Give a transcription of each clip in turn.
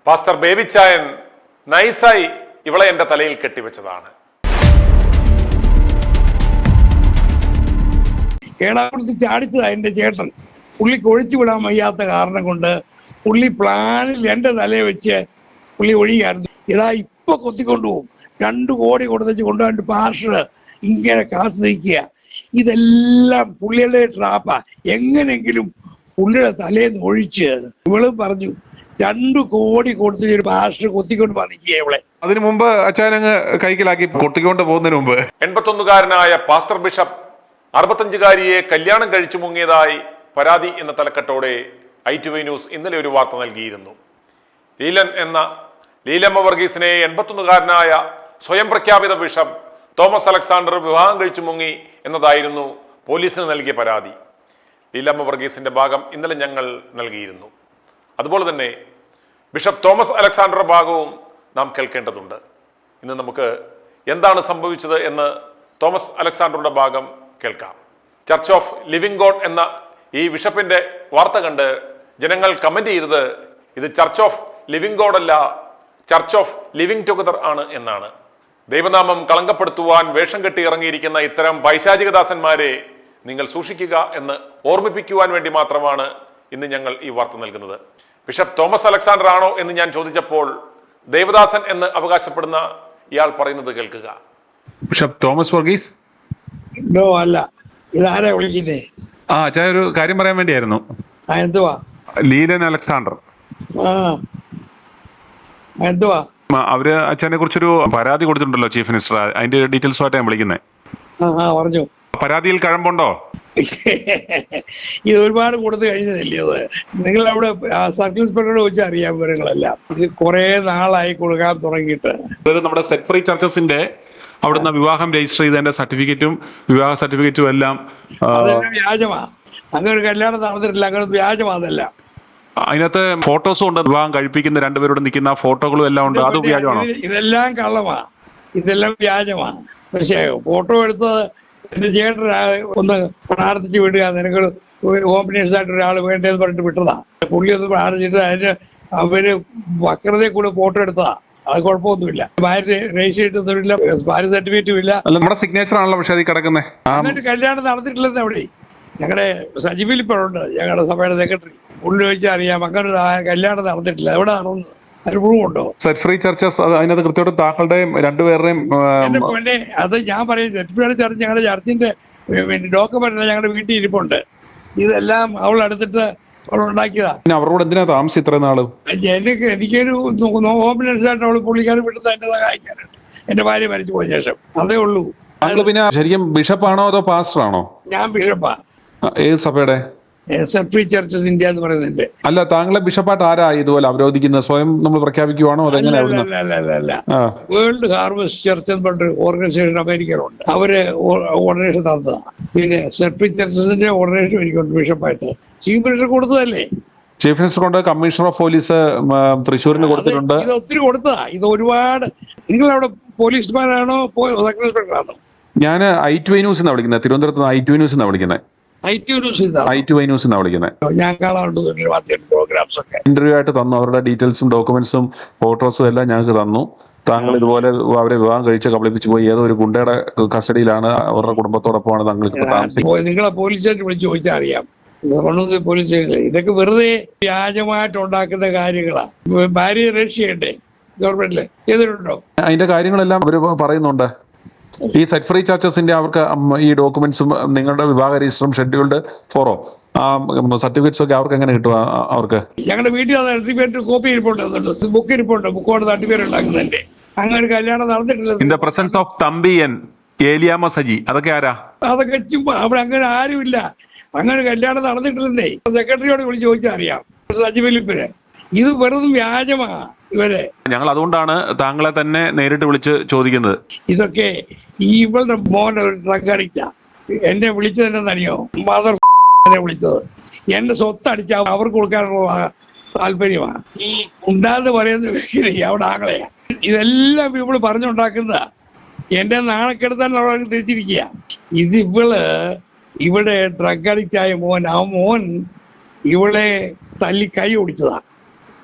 Pastor ബേബിച്ചായൻ നൈസായി ഇവളെ എൻ്റെ തലയിൽ കെട്ടിവെച്ചതാണ്. ഏടാകുളത്ത് ചാടിച്ചതാ എൻ്റെ ചേട്ടൻ. പുള്ളിക്ക് ഒഴിച്ചു വിടാൻ വയ്യാത്ത കാരണം കൊണ്ട് പുള്ളി പ്ലാനിൽ എൻ്റെ തലയെ വെച്ച് പുള്ളി ഒഴിയായിരുന്നു. എടാ ഇപ്പൊ കൊത്തിക്കൊണ്ടുപോകും, 2 കോടി കൊടുത്തേച്ച് കൊണ്ടുപോയിട്ട് പാസ്റ്റർ ഇങ്ങനെ കാത്തു നിൽക്കുക. ഇതെല്ലാം പുള്ളിയുടെ ട്രാപ്പാ. എങ്ങനെങ്കിലും പുള്ളിയുടെ തലേന്ന് ഒഴിച്ച് ഇവളും പറഞ്ഞു 2 കോടി കൊടുത്ത് ഒരു പാസ്റ്റർ കൊത്തിക്കൊണ്ട് വന്നിക്കുക ഇവളെ. അതിനു മുമ്പ് അച്ചായനങ്ങ് കൈക്കലാക്കി കൊട്ടിക്കൊണ്ട് പോകുന്നതിന് മുമ്പ് 81കാരനായ പാസ്റ്റർ ബിഷപ്പ് 65കാരിയെ കല്യാണം കഴിച്ചു മുങ്ങിയതായി പരാതി എന്ന തലക്കെട്ടോടെ ITV ന്യൂസ് ഇന്നലെ ഒരു വാർത്ത നൽകിയിരുന്നു. ലീലമ്മ വർഗീസിനെ 81കാരനായ സ്വയം പ്രഖ്യാപിത ബിഷപ്പ് തോമസ് അലക്സാണ്ടർ വിവാഹം കഴിച്ചു മുങ്ങി എന്നതായിരുന്നു പോലീസിന് നൽകിയ പരാതി. ലീലമ്മ വർഗീസിന്റെ ഭാഗം ഇന്നലെ ഞങ്ങൾ നൽകിയിരുന്നു. അതുപോലെ തന്നെ ബിഷപ്പ് തോമസ് അലക്സാണ്ടറുടെ ഭാഗവും നാം കേൾക്കേണ്ടതുണ്ട്. ഇന്ന് നമുക്ക് എന്താണ് സംഭവിച്ചത് എന്ന് തോമസ് അലക്സാണ്ടറുടെ ഭാഗം കേൾക്കാം. ചർച്ച് ഓഫ് ലിവിംഗ് ഗോഡ് എന്ന ഈ ബിഷപ്പിന്റെ വാർത്ത കണ്ട് ജനങ്ങൾ കമന്റ് ചെയ്തത് ഇത് ചർച്ച് ഓഫ് ലിവിംഗ് ഗോഡ് അല്ല, ചർച്ച് ഓഫ് ലിവിംഗ് ടുഗദർ ആണ് എന്നാണ്. ദൈവനാമം കളങ്കപ്പെടുത്തുവാൻ വേഷം കെട്ടി ഇറങ്ങിയിരിക്കുന്ന ഇത്തരം പൈശാചികദാസന്മാരെ നിങ്ങൾ സൂക്ഷിക്കുക എന്ന് ഓർമ്മിപ്പിക്കുവാൻ വേണ്ടി മാത്രമാണ് ഇന്ന് ഞങ്ങൾ ഈ വാർത്ത നൽകുന്നത്. ബിഷപ്പ് തോമസ് അലക്സാണ്ടർ ആണോ എന്ന് ഞാൻ ചോദിച്ചപ്പോൾ ദേവദാസൻ എന്ന് അവകാശപ്പെടുന്ന ഇയാൾ പറയുന്നത് കേൾക്കുക. ബിഷപ്പ് തോമസ് വർഗീസ് അല്ല, ഇതാരാ വിളിക്കുന്നേ? അച്ചായ ഒരു കാര്യം പറയാൻ വേണ്ടിയായിരുന്നു. എന്തുവാ? ലീലൻ അലക്സാണ്ടർ. എന്തുവാ? അവര് അച്ഛനെ കുറിച്ചൊരു പരാതി കൊടുത്തിട്ടുണ്ടല്ലോ ചീഫ് മിനിസ്റ്റർ. അതിന്റെ ഡീറ്റെയിൽസുമായിട്ട് ഞാൻ വിളിക്കുന്നത്. പറഞ്ഞു. പരാതിയിൽ കഴമ്പുണ്ടോ? ഇത് ഒരുപാട് കൊടുത്തു കഴിഞ്ഞതല്ലേ അത്. നിങ്ങൾ അവിടെ സർക്കിൾ ഇൻസ്പെക്ടറോട് ചോദിച്ചാൽ അറിയാൻ വിവരങ്ങളെല്ലാം. ഇത് കുറെ നാളായി കൊടുക്കാൻ തുടങ്ങിയിട്ട്. അതായത് നമ്മുടെ സെറ്റ് ഫ്രീ ചർച്ചസിന്റെ അവിടുന്ന് വിവാഹം രജിസ്റ്റർ ചെയ്തതിന്റെ സർട്ടിഫിക്കറ്റും വിവാഹ സർട്ടിഫിക്കറ്റും എല്ലാം വ്യാജമാ. അങ്ങനെ ഒരു കല്യാണം നടന്നിട്ടില്ല, അങ്ങനെ വ്യാജമാ. അതല്ല, അതിനകത്ത് ഫോട്ടോസും ഉണ്ട്. വിവാഹം കഴിപ്പിക്കുന്ന 2 പേരോട് നിൽക്കുന്ന ഫോട്ടോകളും എല്ലാം ഉണ്ട്. അത് വ്യാജമാണോ? ഇതെല്ലാം കള്ളമാ, ഇതെല്ലാം വ്യാജമാണ്. പക്ഷേ ഫോട്ടോ എടുത്തത് എന്റെ ചേട്ടൻ ഒന്ന് പ്രാർത്ഥിച്ച് വിടുക, നിനക്ക് കോമ്പിനേഷൻ ആയിട്ട് ഒരാൾ വേണ്ടതെന്ന് പറഞ്ഞിട്ട് വിട്ടതാ. പുള്ളി ഒന്ന് പ്രാർത്ഥിച്ചിട്ട് അതിന് അവര് വക്രതയെ കൂടെ ഫോട്ടോ എടുത്തതാ. അത് കുഴപ്പമൊന്നുമില്ല. ഭാര്യ രജിസ്റ്റർ ചെയ്തിട്ടില്ല, ഭാര്യ സർട്ടിഫിക്കറ്റും ഇല്ല. നമ്മുടെ സിഗ്നേച്ചർ ആണല്ലോ പക്ഷെ അതിൽ കിടക്കുന്നത്. എന്നിട്ട് കല്യാണം നടന്നിട്ടില്ലെന്ന് അവിടെ. ഞങ്ങളുടെ സജീവിൽ ഇപ്പോഴുണ്ട്, ഞങ്ങളുടെ സഭയുടെ സെക്രട്ടറി. പുള്ളി ചോദിച്ചാൽ അറിയാം, അങ്ങനെ കല്യാണം നടന്നിട്ടില്ല. എവിടെ നടന്നത്? അനുഭവമുണ്ടോ? സെറ്റ് ഫ്രീ ചർച്ചസ് അതിനകത്ത് കൃത്യമായിട്ട് താങ്കളുടെയും 2 പേരുടെയും അത് ഞാൻ പറയും. സെറ്റ് ഫ്രീ ചർച്ച് ഞങ്ങളുടെ ചർച്ചിന്റെ ഡോക്യുമെന്റ് ഞങ്ങളുടെ വീട്ടിൽ ഇരിപ്പുണ്ട്. ഇതെല്ലാം അവൾ എടുത്തിട്ട് അവൾ ഉണ്ടാക്കിയതാ. അവരോട് എന്തിനാ താമസിച്ച് ഇത്രയും നാളും? എനിക്കൊരു കോമ്പിനേഷനായിട്ട് അവള് പുള്ളിക്കാരൻ വിട്ടത് എന്നെ സഹായിക്കാനുണ്ട്. എന്റെ ഭാര്യ മരിച്ചു പോയ ശേഷം. അതേ ഉള്ളൂ. താങ്കൾ പിന്നെ ശരിക്കും ബിഷപ്പാണോ അതോ പാസ്റ്റർ ആണോ? ഞാൻ ബിഷപ്പാ. ഏത് സഭയുടെ? സെറ്റ് ഫ്രീ ചർച്ചസ് ഇന്ത്യ എന്ന് പറയുന്നുണ്ട്. അല്ല, താങ്കളെ ബിഷപ്പായിട്ട് ആരാ ഇതുപോലെ അവരോധിക്കുന്നത്? സ്വയം നമ്മൾ പ്രഖ്യാപിക്കുവാണോ? അല്ല, വേൾഡ് ഹാർവസ്റ്റ് ചർച്ച് എന്ന് പറഞ്ഞൊരു ഓർഗനൈസേഷൻ അമേരിക്കയിലുണ്ട്. അവര് ഓർഡിനേഷൻ തന്നതാണ്. പിന്നെ സെറ്റ് ഫ്രീ ചർച്ചസിന്റെ ഓർഡിനേഷൻ എനിക്കുണ്ട് ബിഷപ്പായിട്ട്. ചീഫ് മിനിസ്റ്റർ കൊടുത്തതല്ലേ? ചീഫ് മിനിസ്റ്റർ കൊണ്ട് കമ്മീഷണർ ഓഫ് പോലീസ് തൃശ്ശൂരിന് കൊടുത്തിട്ടുണ്ട്. ഇത് ഒത്തിരി കൊടുത്തതാ. ഇത് ഒരുപാട്. നിങ്ങളവിടെ പോലീസുമാരാണോ സർക്കിൾ ഇൻസ്പെക്ടറാണോ? ഞാൻ ITV ന്യൂസ് എന്നാ വിളിക്കുന്നത്. തിരുവനന്തപുരത്ത് ITV ന്യൂസ് എന്നാ വിളിക്കുന്നത്. ITV ന്യൂസ് എന്നാ വിളിക്കുന്നത്. ഞാൻ കാണാറുണ്ട് പ്രോഗ്രാംസ് ഒക്കെ. ഇന്റർവ്യൂ ആയിട്ട് തന്നു. അവരുടെ ഡീറ്റെയിൽസും ഡോക്യുമെന്റ്സും ഫോട്ടോസും എല്ലാം ഞങ്ങൾക്ക് തന്നു. താങ്കൾ ഇതുപോലെ അവരെ വിവാഹം കഴിച്ച് കബളിപ്പിച്ച് പോയി ഏതോ ഒരു ഗുണ്ടയുടെ കസ്റ്റഡിയിലാണ്, അവരുടെ കുടുംബത്തോടൊപ്പമാണ് താങ്കൾക്ക് താമസിക്കുന്നത്. നിങ്ങളെ പോലീസ് സ്റ്റേഷൻ വിളിച്ച് ചോദിച്ചാൽ അറിയാം. പോലീസ് സ്റ്റേഷനിൽ ഇതൊക്കെ വെറുതെ വ്യാജമായിട്ട് ഉണ്ടാക്കുന്ന കാര്യങ്ങളാ. ഭാര്യ രജിസ്റ്റർ ചെയ്യണ്ടേ ഗവൺമെന്റില്? ചെയ്തിട്ടുണ്ടോ? അതിന്റെ കാര്യങ്ങളെല്ലാം അവര് പറയുന്നുണ്ട്. ഈ സെറ്റ് ഫ്രീ ചർച്ചസിന്റെ അവർക്ക് ഈ ഡോക്യുമെന്റ്സും നിങ്ങളുടെ വിവാഹ രജിസ്റ്ററും ഷെഡ്യൂൾഡ് ഫോറോ സർട്ടിഫിക്കറ്റ്സ് ഒക്കെ അവർക്ക് എങ്ങനെ കിട്ടുക? അവർക്ക് ഞങ്ങളുടെ വീട്ടിൽ സർട്ടിഫിക്കറ്റ് കോപ്പി ഇരിപ്പുണ്ട്, ബുക്ക് ഇരിപ്പുണ്ട്. ബുക്കോട് സർട്ടിഫിക്കറ്റ് ഉണ്ടാക്കുന്നുണ്ട്. അങ്ങനെ ഒരു കല്യാണം നടന്നിട്ടില്ല. In the presence of Thampiyan Eliyama Saji, അതൊക്കെ ആരാ? അതൊക്കെ ചുമ്മാ. അവിടെ അങ്ങനെ ആരുമില്ല. അങ്ങനെ കല്യാണം നടന്നിട്ടില്ലെന്നേ. സെക്രട്ടറിയോട് വിളിച്ച് ചോദിച്ചാൽ അറിയാം. സജി ഫിലിപ്പിന്. ഇത് വെറും വ്യാജമാ ഇവരെ. ഞങ്ങൾ അതുകൊണ്ടാണ് താങ്കളെ തന്നെ നേരിട്ട് വിളിച്ച് ചോദിക്കുന്നത്. ഇതൊക്കെ ഇവളുടെ മോനെ ഒരു ഡ്രഗ് അഡിക്റ്റാ. എന്നെ വിളിച്ചത് എന്നറിയോ? മദർ വിളിച്ചത്. എന്റെ സ്വത്ത് അടിച്ച അവർക്ക് കൊടുക്കാനുള്ള താല്പര്യമാണ്. ഈ ഉണ്ടാന്ന് പറയുന്ന വ്യക്തി അവിടെ ആങ്ങളെയാ. ഇതെല്ലാം ഇവള് പറഞ്ഞുണ്ടാക്കുന്നതാ. എന്റെ നാണക്കെടുത്താൻ അവർക്ക് തിരിച്ചിരിക്കുക. ഇത് ഇവിടെ ഡ്രഗ് അഡിക്റ്റ് ആയ മോൻ, ആ മോൻ ഇവളെ തല്ലി കൈ ഓടിച്ചതാ.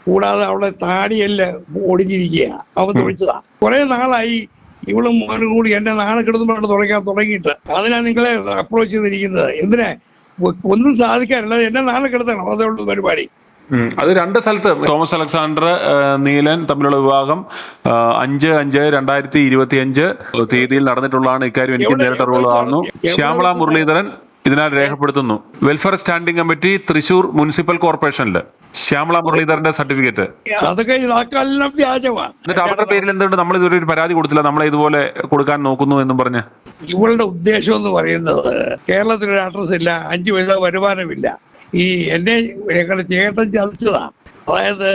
കൂടാതെ അവളെ താടിയെല്ലാം ഒടിഞ്ഞിരിക്കുക, അവൻ തൊഴിച്ചതാ. കുറെ നാളായി ഇവളും മോനും കൂടി എന്നെ നാണക്കെടുത്തുമ്പോൾ തുറയ്ക്കാൻ തുടങ്ങിയിട്ട്. അതിനാ നിങ്ങളെ അപ്രോച്ച് ചെയ്തിരിക്കുന്നത്. എന്തിനാ? ഒന്നും സാധിക്കാനില്ല, എന്നെ നാണക്കെടുത്തണം, അതേ ഉള്ളൂ പരിപാടി. അത് രണ്ട് സ്ഥലത്ത് തോമസ് അലക്സാണ്ടർ നീലൻ തമ്മിലുള്ള വിവാഹം 5/5/2025 തീയതിയിൽ നടന്നിട്ടുള്ളതാണ്. ഇക്കാര്യം എനിക്ക് നേരിട്ട് അറിവുള്ളതാണെന്നു ശ്യാമള മുരളീധരൻ ഇതിനാൽ രേഖപ്പെടുത്തുന്നു. Welfare standing committee Thrissur municipal കോർപ്പറേഷനിൽ ശ്യാമള മുരളീധരന്റെ സർട്ടിഫിക്കറ്റ്. അതൊക്കെ ഇതാക്കെല്ലാം വ്യാജമാണ്. എന്നിട്ട് അവരുടെ പേരിൽ എന്തുകൊണ്ട് നമ്മൾ ഇതുവരെ ഒരു പരാതി കൊടുത്തില്ല, നമ്മളെ ഇതുപോലെ കൊടുക്കാൻ നോക്കുന്നു എന്നും പറഞ്ഞ്? ഇവളുടെ ഉദ്ദേശം എന്ന് പറയുന്നത് കേരളത്തിലൊരു അഡ്രസ് ഇല്ല, 5 പൈസ വരുമാനമില്ല. ഈ എന്നെ ഞങ്ങളുടെ ചേട്ടൻ ചതിച്ചതാ. അതായത്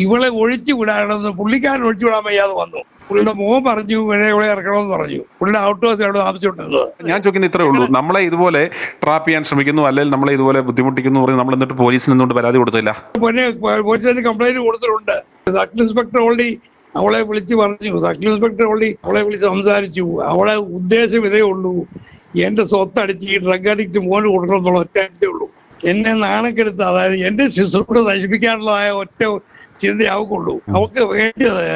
ഇവളെ ഒഴിച്ചു വിടാനെന്ന് പുള്ളിക്കാരൻ ഒഴിച്ചു വിടാൻ വയ്യാതെ വന്നു. പുള്ളിയുടെ മോൻ പറഞ്ഞു ഇവളെ ഇറക്കണമെന്ന് പറഞ്ഞു. പുള്ളിയുടെ ഔട്ട് ഹൗസ് അവിടെ താമസിച്ചിട്ടുള്ളത്. ഞാൻ ചോദിക്കുന്നത് ഇത്രേ ഉള്ളൂ, നമ്മളെ ഇതുപോലെ ട്രാപ്പ് ചെയ്യാൻ ശ്രമിക്കുന്നു, അല്ലെങ്കിൽ നമ്മളെ ഇതുപോലെ ബുദ്ധിമുട്ടിക്കുന്നു പറഞ്ഞ് നമ്മൾ എന്നിട്ട് പോലീസിന് എന്തുകൊണ്ട് പരാതി കൊടുത്തില്ല? പോലീസിന് കംപ്ലൈന്റ് കൊടുത്തിട്ടുണ്ട്. സർക്കിൾ ഇൻസ്പെക്ടർ ഓൾറെഡി അവളെ വിളിച്ച് പറഞ്ഞു. സർക്കിൾ ഇൻസ്പെക്ടർ ഓൾറെഡി അവളെ വിളിച്ച് സംസാരിച്ചു. അവളെ ഉദ്ദേശം ഇതേ ഉള്ളൂ, എന്റെ സ്വത്തടിച്ച് ഈ ഡ്രഗ് അഡിക്റ്റ് മോന് കൊടുക്കണമെന്നുള്ള ഒറ്റ ഉള്ളൂ. എന്നെ നാണക്കെടുത്ത്, അതായത് എന്റെ ശുശ്രൂഷ നശിപ്പിക്കാനുള്ളതായ ഒറ്റ ചിന്ത അവക്കുള്ളൂ. അവക്ക് വേണ്ടത്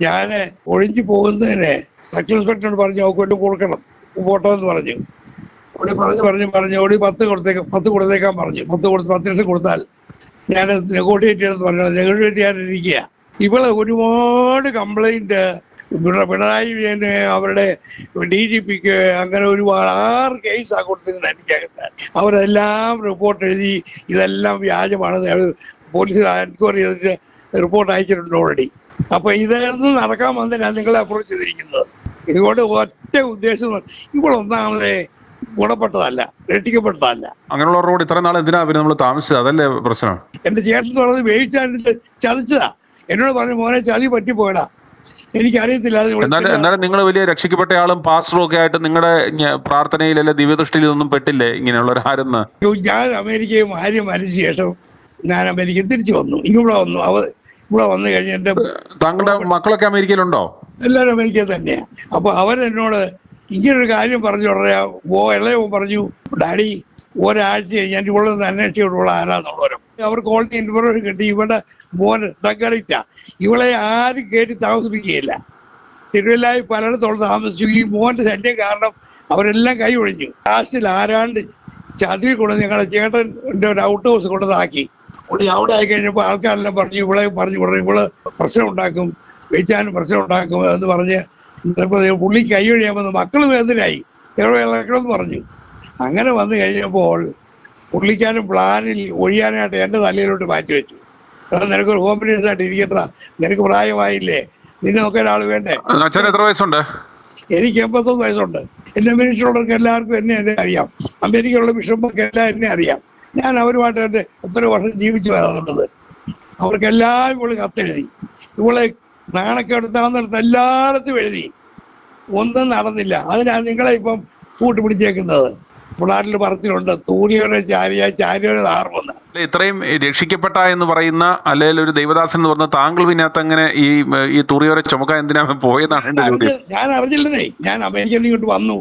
ഞാൻ ഒഴിഞ്ഞു പോകുന്നതിന് സർക്കിൾ ഇൻസ്പെക്ടറോട് പറഞ്ഞു അവൾക്ക് വേണ്ടി കൊടുക്കണം, പോട്ടോ എന്ന് പറഞ്ഞു. ഓടി 10 കൊടുത്തേക്കാൻ പറഞ്ഞു. 10 ലക്ഷം കൊടുത്താൽ ഞാൻ നെഗോഷിയേറ്റ് ചെയ്യണമെന്ന് പറഞ്ഞു. നെഗോഷിയേറ്റ് ചെയ്യാനിരിക്കുക. ഇവളെ ഒരുപാട് കംപ്ലൈന്റ് പിണറായി വിജയന്, അവരുടെ DGPക്ക്, അങ്ങനെ ഒരുപാട് 6 കേസാ കൊടുത്തിരുന്നത് എനിക്കറിയാം. അവരെല്ലാം റിപ്പോർട്ട് എഴുതി ഇതെല്ലാം വ്യാജമാണ്, പോലീസ് എൻക്വയറി ചെയ്തിട്ട് റിപ്പോർട്ട് അയച്ചിട്ടുണ്ട് ഓൾറെഡി. അപ്പൊ ഇതൊന്നും നടക്കാൻ വന്നിട്ടാണ് നിങ്ങളെ അപ്രോച്ച് ചെയ്തിരിക്കുന്നത്. ഇതുകൊണ്ട് ഒറ്റ ഉദ്ദേശം, ഇവളൊന്നാമതെ ഗുണപ്പെട്ടതല്ല, രക്ഷിക്കപ്പെട്ടതല്ല. അങ്ങനെയുള്ളവരോട് ഇത്ര നാൾ എന്തിനാ നമ്മൾ താമസിച്ചത്? അതല്ലേ പ്രശ്നം. എന്റെ ചേട്ടൻ എന്ന് പറഞ്ഞത് വേവിച്ചാണ്ട് ചതിച്ചതാ. എന്നോട് പറഞ്ഞു മോനെ ചതി പറ്റിപ്പോയടാ, എനിക്കറിയത്തില്ല. എന്നാലും നിങ്ങൾ വലിയ രക്ഷിക്കപ്പെട്ടയാളും പാസ്റ്ററും ഒക്കെ ആയിട്ട് നിങ്ങളുടെ പ്രാർത്ഥനയിൽ അല്ലെ ദിവ്യദൃഷ്ടിയിൽ ഒന്നും പെട്ടില്ലേ ഇങ്ങനെയുള്ളവരാരെന്ന്? ഞാൻ അമേരിക്കയും ഭാര്യ മരിച്ച ശേഷം ഞാൻ അമേരിക്കയിൽ തിരിച്ചു വന്നു. ഇവിടെ വന്നു. ഇവിടെ വന്നു കഴിഞ്ഞ എന്റെ താങ്കളുടെ മക്കളൊക്കെ അമേരിക്കയിലുണ്ടോ? എല്ലാവരും അമേരിക്കയിൽ തന്നെയാണ്. അപ്പൊ അവരെന്നോട് ഇങ്ങനൊരു കാര്യം പറഞ്ഞു. ഇളയവൻ പറഞ്ഞു, ഡാഡി ഒരാഴ്ച കഴിഞ്ഞാൽ ഇവിടെ നിന്ന് അന്വേഷിച്ചിട്ടുള്ള ആരാന്നുള്ളവരും. അവർക്ക് ഓൾറെഡി ഇൻഫർമേഷൻ കിട്ടി ഇവിടെ മോൻ ഡ്രഗ് അഡിക്റ്റാ. ഇവളെ ആരും കയറ്റി താമസിപ്പിക്കുകയില്ല. തിരുവല്ലായി പലയിടത്തോളം താമസിച്ചു. ഈ മോന്റെ ശല്യം കാരണം അവരെല്ലാം കൈ ഒഴിഞ്ഞു. ലാസ്റ്റിൽ ആരാണ്ട് ചതിൽ കൊണ്ട് ഞങ്ങളുടെ ചേട്ടൻ്റെ ഒരു ഔട്ട് ഹൗസ് കൊണ്ടതാക്കി. അവിടെ ആയി കഴിഞ്ഞപ്പോൾ ആൾക്കാരെല്ലാം പറഞ്ഞു ഇവള് പ്രശ്നം ഉണ്ടാക്കും, വെച്ചാനും പ്രശ്നം ഉണ്ടാക്കും എന്ന് പറഞ്ഞ് പുള്ളി കൈ ഒഴിയാമെന്ന് മക്കളും എതിരായി ഇറക്കണമെന്ന് പറഞ്ഞു. അങ്ങനെ വന്നു കഴിഞ്ഞപ്പോൾ പുള്ളിക്കാരൻ പ്ലാനിൽ ഒഴിയാനായിട്ട് എൻ്റെ തലയിലോട്ട് മാറ്റിവെച്ചു. നിനക്കൊരു ഹോം മിനിസ്റ്ററായിട്ട് ഇരിക്കട്ട, നിനക്ക് പ്രായമായില്ലേ, നിന്നെ നോക്കാൻ ഒരാൾ വേണ്ടേ? എത്ര വയസ്സുണ്ട്? എനിക്ക് 81 വയസ്സുണ്ട്. എന്റെ മിനിസ്റ്ററുള്ളവർക്ക് എല്ലാവർക്കും എന്നെ അറിയാം. അമേരിക്കയിലുള്ള ബിഷപ്പുകൾക്ക് എല്ലാം എന്നെ അറിയാം. ഞാൻ അവരുമായിട്ട് എത്ര വർഷം ജീവിച്ചു വരാറുള്ളത്. അവർക്കെല്ലാം ഇവള് കത്തെഴുതി. ഇവളെ നാണക്കെടുത്താവുന്നിടത്ത് എല്ലായിടത്തും എഴുതി. ഒന്നും നടന്നില്ല. അതിനാണ് നിങ്ങളെ ഇപ്പം കൂട്ടുപിടിച്ചേക്കുന്നത്. നാട്ടിൽ പറച്ചിലുണ്ട്, തൂരിയോടെ ചാരിയോടെ ആർവെന്ന്. ഇത്രയും രക്ഷിക്കപ്പെട്ട എന്ന് പറയുന്ന അല്ലെങ്കിൽ ഒരു ദൈവദാസൻ എന്ന് പറഞ്ഞ താങ്കൾ പിന്നകത്ത് അങ്ങനെ ഈ തൂറിയോരെ ചുമക്കാൻ എന്തിനാ പോയെന്നാണ് എന്റെ ചോദ്യം. ഞാൻ അറിഞ്ഞില്ലെന്നേ. ഞാൻ അമേരിക്കയിൽ ഇങ്ങോട്ട് വന്നു.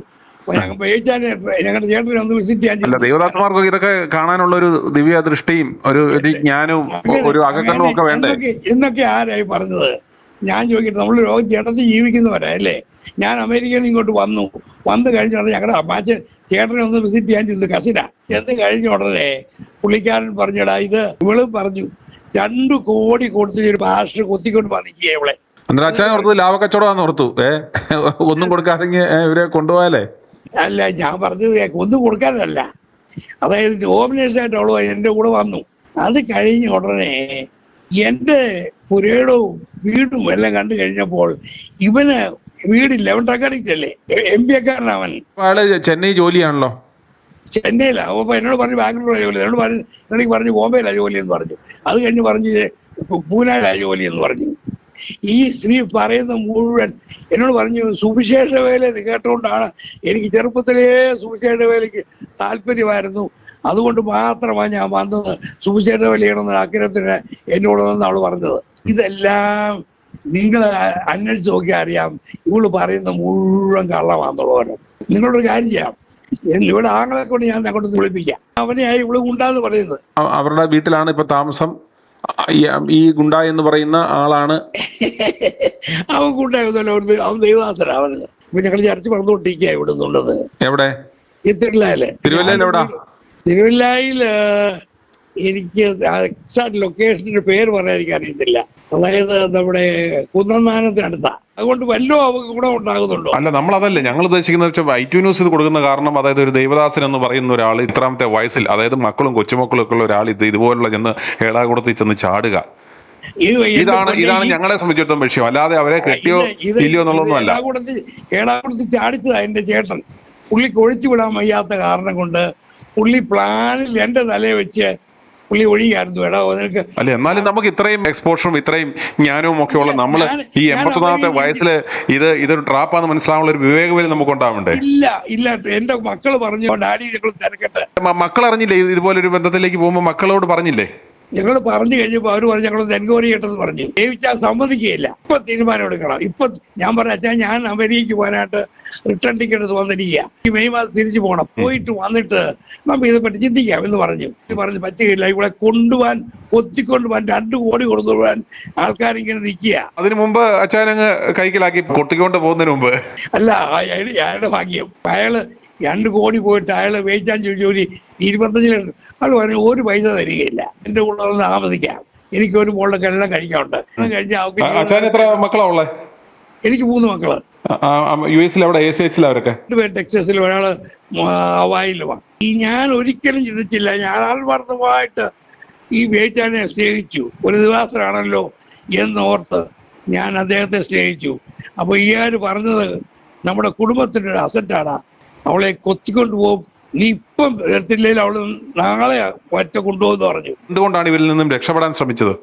ഞങ്ങളുടെ ചേട്ടനെ ഒന്ന് വിസിറ്റ് ചെയ്യാൻ. ദൈവദാസന്മാർക്ക് ഇതൊക്കെ കാണാനുള്ള ഒരു ദിവ്യ ദൃഷ്ടിയും ഒരു ജ്ഞാനവും ഒരു അകക്കണ്ണും ഒക്കെ വേണ്ടേ എന്നൊക്കെ ആരായി പറഞ്ഞത്? ഞാൻ ചോദിക്കട്ടെ, നമ്മൾ ലോകം ചേട്ടത്തിൽ ജീവിക്കുന്നവരാ അല്ലേ? ഞാൻ അമേരിക്കയിൽ നിന്ന് ഇങ്ങോട്ട് വന്നു കഴിഞ്ഞ ഉടനെ ഞങ്ങളുടെ അമ്മാച്ചൻ ചേട്ടനെ ഒന്ന് വിസിറ്റ് ചെയ്യാൻ ചെന്ന് കസിന ചെന്ന് കഴിഞ്ഞ ഉടനെ പുള്ളിക്കാരൻ പറഞ്ഞടാ, ഇത് ഇവളും പറഞ്ഞു 2 കോടി കൊടുത്ത് ഒരു പാസ്റ്റർ കൊത്തിക്കൊണ്ട് വന്നിക്കുക ഇവളെ. അച്ഛൻ ഓർത്തു ലാഭക്കച്ചവടമാണെന്ന് ഓർത്തു. ഒന്നും കൊടുക്കാതെ ഇവരെ കൊണ്ടുപോയാലേ. അല്ല, ഞാൻ പറഞ്ഞത് ഒന്നും കൊടുക്കാനല്ല. അതായത് നോമിനേഷനായിട്ട് അവള് എന്റെ കൂടെ വന്നു. അത് കഴിഞ്ഞ ഉടനെ എന്റെ പുരയിടവും വീടും എല്ലാം കണ്ടു കഴിഞ്ഞപ്പോൾ ഇവന് വീടില്ല, അവൻ ടക്കടിച്ചല്ലേ, MBA കാരനവൻ. ചെന്നൈ ജോലിയാണല്ലോ. ചെന്നൈയിലാ. അപ്പൊ എന്നോട് പറഞ്ഞു ബാംഗ്ലൂർ ജോലി, എനിക്ക് പറഞ്ഞു ബോംബെയിലാ ജോലി എന്ന് പറഞ്ഞു. അത് കഴിഞ്ഞ് പറഞ്ഞു പൂനെയിലാ ജോലി എന്ന് പറഞ്ഞു. ഈ സ്ത്രീ പറയുന്ന മുഴുവൻ എന്നോട് പറഞ്ഞു സുവിശേഷ വേല കേട്ടുകൊണ്ടാണ് എനിക്ക് ചെറുപ്പത്തിലേ സുവിശേഷ വേലയ്ക്ക് താല്പര്യമായിരുന്നു, അതുകൊണ്ട് മാത്രമാണ് ഞാൻ വന്നത്, സുവിശേഷ വേല ചെയ്യണമെന്ന് ആഗ്രഹത്തിന് എന്നോട് വന്ന് അവള് പറഞ്ഞത്. ഇതെല്ലാം നിങ്ങൾ അന്വേഷിച്ച് നോക്കിയാൽ അറിയാം. ഇവള് പറയുന്ന മുഴുവൻ കള്ളമാണെന്നുള്ളവരും. നിങ്ങളൊരു കാര്യം ചെയ്യാം, ഇവിടെ ആങ്ങളെ കൊണ്ട് ഞാൻ അങ്ങോട്ട് വിളിപ്പിക്കാം. അവനെയായി ഇവള് ഉണ്ടാന്ന് പറയുന്നത്. അവരുടെ വീട്ടിലാണ് ഇപ്പൊ താമസം. ഈ ഗുണ്ട എന്ന് പറയുന്ന ആളാണ്. അവൻ കൂട്ടായിരുന്നല്ലോ, അവൻ ദൈവദാസനാ അവന്. ഇപ്പൊ ഞങ്ങൾ ചർച്ച പറഞ്ഞുകൊണ്ടിരിക്കുക ഇവിടെ നിന്നുള്ളത്. എവിടെ? ഈ തിരുവല്ലയില്. എവിടാ? തിരുവല്ലയില് എനിക്ക് എക്സാക്ട് ലൊക്കേഷന്റെ പേര് പറയാൻ എനിക്ക് അറിയത്തില്ല. അതായത് നമ്മുടെ കുന്നനാനത്തിനടുത്താ. അതുകൊണ്ട് വല്ലോ അവർക്ക് ഗുണം ഉണ്ടാകുന്നുണ്ടോ? അല്ല, നമ്മളതല്ലേ ഞങ്ങൾ ഉദ്ദേശിക്കുന്നത്. ഐ2 ന്യൂസ് ഇത് കൊടുക്കുന്ന കാരണം, അതായത് ഒരു ദൈവദാസൻ എന്ന് പറയുന്ന ഒരാൾ ഇത്രാമത്തെ വയസ്സിൽ, അതായത് മക്കളും കൊച്ചുമക്കളും ഒക്കെ ഉള്ള ഒരാൾ ഇതുപോലുള്ള ചെന്ന് ഏടാകൂടത്തിൽ ചെന്ന് ചാടുക, ഇതാണ് ഞങ്ങളെ സംബന്ധിച്ചിടത്തോളം വിഷയം. അല്ലാതെ അവരെ കെട്ടിയോ ഇല്ലയോ എന്നുള്ളതൊന്നും അല്ല. ഏടാകൂടത്തിൽ ചാടിച്ചതാ എന്റെ ചേട്ടൻ. പുള്ളിക്ക് ഒഴിച്ചു വിടാൻ വയ്യാത്ത കാരണം കൊണ്ട് പുള്ളി പ്ലാനിൽ എന്റെ തലയെ വെച്ച് പുള്ളി ഒഴിയായിരുന്നു. നിനക്ക് അല്ല, എന്നാലും നമുക്ക് ഇത്രയും എക്സ്പോഷറും ഇത്രയും ജ്ഞാനവും ഒക്കെ ഉള്ള നമ്മള് ഈ 81ാമത്തെ വയസ്സില് ഇതൊരു ട്രാപ്പാന്ന് മനസ്സിലാവുന്ന ഒരു വിവേകവലി നമുക്ക് ഉണ്ടാവണ്ടേ? ഇല്ല എന്റെ മക്കള് പറഞ്ഞു, ഡാഡി ഞങ്ങൾ തിരക്കട്ടെ. മക്കൾ അറിഞ്ഞില്ലേ ഇതുപോലൊരു ബന്ധത്തിലേക്ക് പോകുമ്പോ? മക്കളോട് പറഞ്ഞില്ലേ? ഞങ്ങൾ പറഞ്ഞു കഴിഞ്ഞപ്പോ അവര് പറഞ്ഞു ഞങ്ങൾ എൻക്വയറി ചെയ്യട്ടെന്ന് പറഞ്ഞു. ജയിച്ചാൽ സമ്മതിക്കുകയില്ല. ഇപ്പൊ തീരുമാനം എടുക്കണം. ഇപ്പൊ ഞാൻ പറഞ്ഞ അച്ഛാ, ഞാൻ അമേരിക്കയ്ക്ക് പോകാനായിട്ട് റിട്ടേൺ ടിക്കറ്റ് വന്നിരിക്കുക. ഈ മെയ് മാസം തിരിച്ചു പോകണം. പോയിട്ട് വന്നിട്ട് നമുക്ക് ഇതേപ്പറ്റി ചിന്തിക്കാം എന്ന് പറഞ്ഞു. പറ്റുകയില്ല, ഇവിടെ കൊണ്ടുപോകാൻ, കൊത്തിക്കൊണ്ടുപോകാൻ 2 കോടി കൊണ്ടുപോകാൻ ആൾക്കാരിങ്ങനെ നിൽക്കുക. അതിനു മുമ്പ് അച്ഛനങ്ങ് കൈക്കലാക്കി കൊട്ടിക്കൊണ്ട് പോകുന്നതിന് മുമ്പ്. അല്ല, അയാളുടെ ഭാഗ്യം. അയാള് 2 കോടി പോയിട്ട് അയാള് വേയിച്ചാൻ ജോലി 25 ലക്ഷം. അത് പറഞ്ഞു ഒരു പൈസ തരികയില്ല, എന്റെ കൂടെ ഒന്ന് താമസിക്കാം, എനിക്ക് ഒരു മോളുടെ കല്യാണം കഴിക്കാനുണ്ട്. എത്ര മക്കളാ ഉള്ളത്? എനിക്ക് 3 മക്കള്. US അവരൊക്കെ 2 പേര് ടെക്സസിൽ, ഒരാള് ഹവായിലുമാണ്. ഞാൻ ഒരിക്കലും ചിന്തിച്ചില്ല. ഞാൻ ആത്മാർത്ഥമായിട്ട് ഈ വേയിച്ചാനെ സ്നേഹിച്ചു. ഒരു ദിവാസനാണല്ലോ എന്നോർത്ത് ഞാൻ അദ്ദേഹത്തെ സ്നേഹിച്ചു. അപ്പൊ ഇയാൾ പറഞ്ഞത് നമ്മുടെ കുടുംബത്തിന്റെ ഒരു അസറ്റാണ്. അവളെ കൊത്തിക്കൊണ്ട് പോകും, നീ ഇപ്പം എടുത്തില്ലെങ്കിൽ അവള് നാളെ ഒറ്റ കൊണ്ടുപോകുന്നു പറഞ്ഞു. എന്തുകൊണ്ടാണ് ഇവരിൽ നിന്നും രക്ഷപ്പെടാൻ ശ്രമിച്ചത്?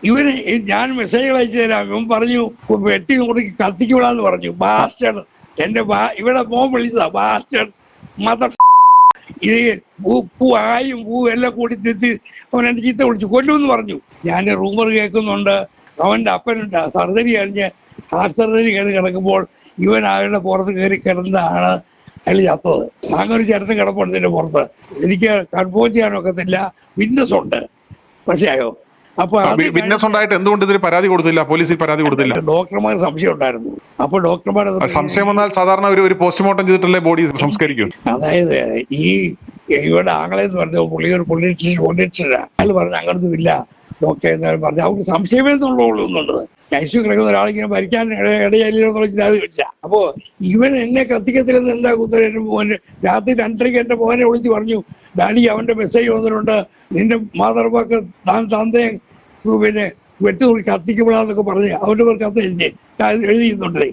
ഇവന് ഞാൻ മെസ്സേജുകൾ അയച്ചു തരാം. ഇവൻ പറഞ്ഞു വെട്ടി മുറുക്കി കത്തിക്കൂടാന്ന് പറഞ്ഞു. ബാസ്റ്റഡ്. എന്റെ ഇവിടെ മോൻ വിളിച്ചതാ ബാസ്റ്റഡ് മദർ. ഇത് ആയും പൂവും എല്ലാം കൂടി തെറ്റി അവൻ എന്റെ ചീത്ത വിളിച്ചു കൊല്ലുമെന്ന് പറഞ്ഞു. ഞാൻ റൂമർ കേൾക്കുന്നുണ്ട് അവന്റെ അപ്പനുണ്ട് സർജറി കഴിഞ്ഞ് ഹാർട്ട് സർജറി കഴിഞ്ഞ് കിടക്കുമ്പോൾ ഇവൻ അവരുടെ പുറത്ത് കയറി കിടന്നതാണ് അയാൾ ചത്തത്. അങ്ങനെ ഒരു ചരിത്രം കിടപ്പുണ്ട് ഇതിന്റെ പുറത്ത്. എനിക്ക് കൺഫേം ചെയ്യാനൊക്കത്തില്ല. വിറ്റ്നസ് ഉണ്ട്. പക്ഷേ അപ്പൊ വിറ്റ്നസ് ഉണ്ടായിട്ട് എന്തുകൊണ്ട് ഇതിന് പരാതി കൊടുത്തില്ല? പോലീസിൽ പരാതി കൊടുത്തില്ല? ഡോക്ടർമാർ സംശയം ഉണ്ടായിരുന്നു. അപ്പൊ ഡോക്ടർമാർ സംശയം വന്നാൽ സാധാരണ ഒരു പോസ്റ്റ്മോർട്ടം ചെയ്തിട്ടല്ലേ ബോഡി സംസ്കരിക്കും. അതായത് ഈ ഇവിടെ ആങ്ങളെ എന്ന് പറഞ്ഞ പുള്ളി ഒരു പൊളിറ്റീഷ്യനാ. അയാൾ പറഞ്ഞു അങ്ങനൊന്നും ഇല്ല ഡോക്ടർ എന്നാലും പറഞ്ഞു. അവർക്ക് സംശയമേ എന്നുള്ളത് ഐസു കിടക്കുന്ന ഒരാളിങ്ങനെ ഭരിക്കാൻ ഇടയില്ലോ എന്നുള്ള ചിന്താതി വെച്ച. അപ്പോ ഇവൻ എന്നെ കത്തിക്കത്തില്ലെന്ന് എന്താ കുത്തര മോന് രാത്രി 2:30 എന്റെ മോനെ വിളിച്ച് പറഞ്ഞു, ഡാഡി അവന്റെ മെസ്സേജ് വന്നിട്ടുണ്ട്, നിന്റെ മാതൃവാക്ക് തന്തയെ പിന്നെ വെട്ടുതുള്ളി കത്തിക്കപ്പെടാന്നൊക്കെ പറഞ്ഞ് അവന്റെ പേർ കത്ത് എഴുതിയിരുന്നുണ്ട്.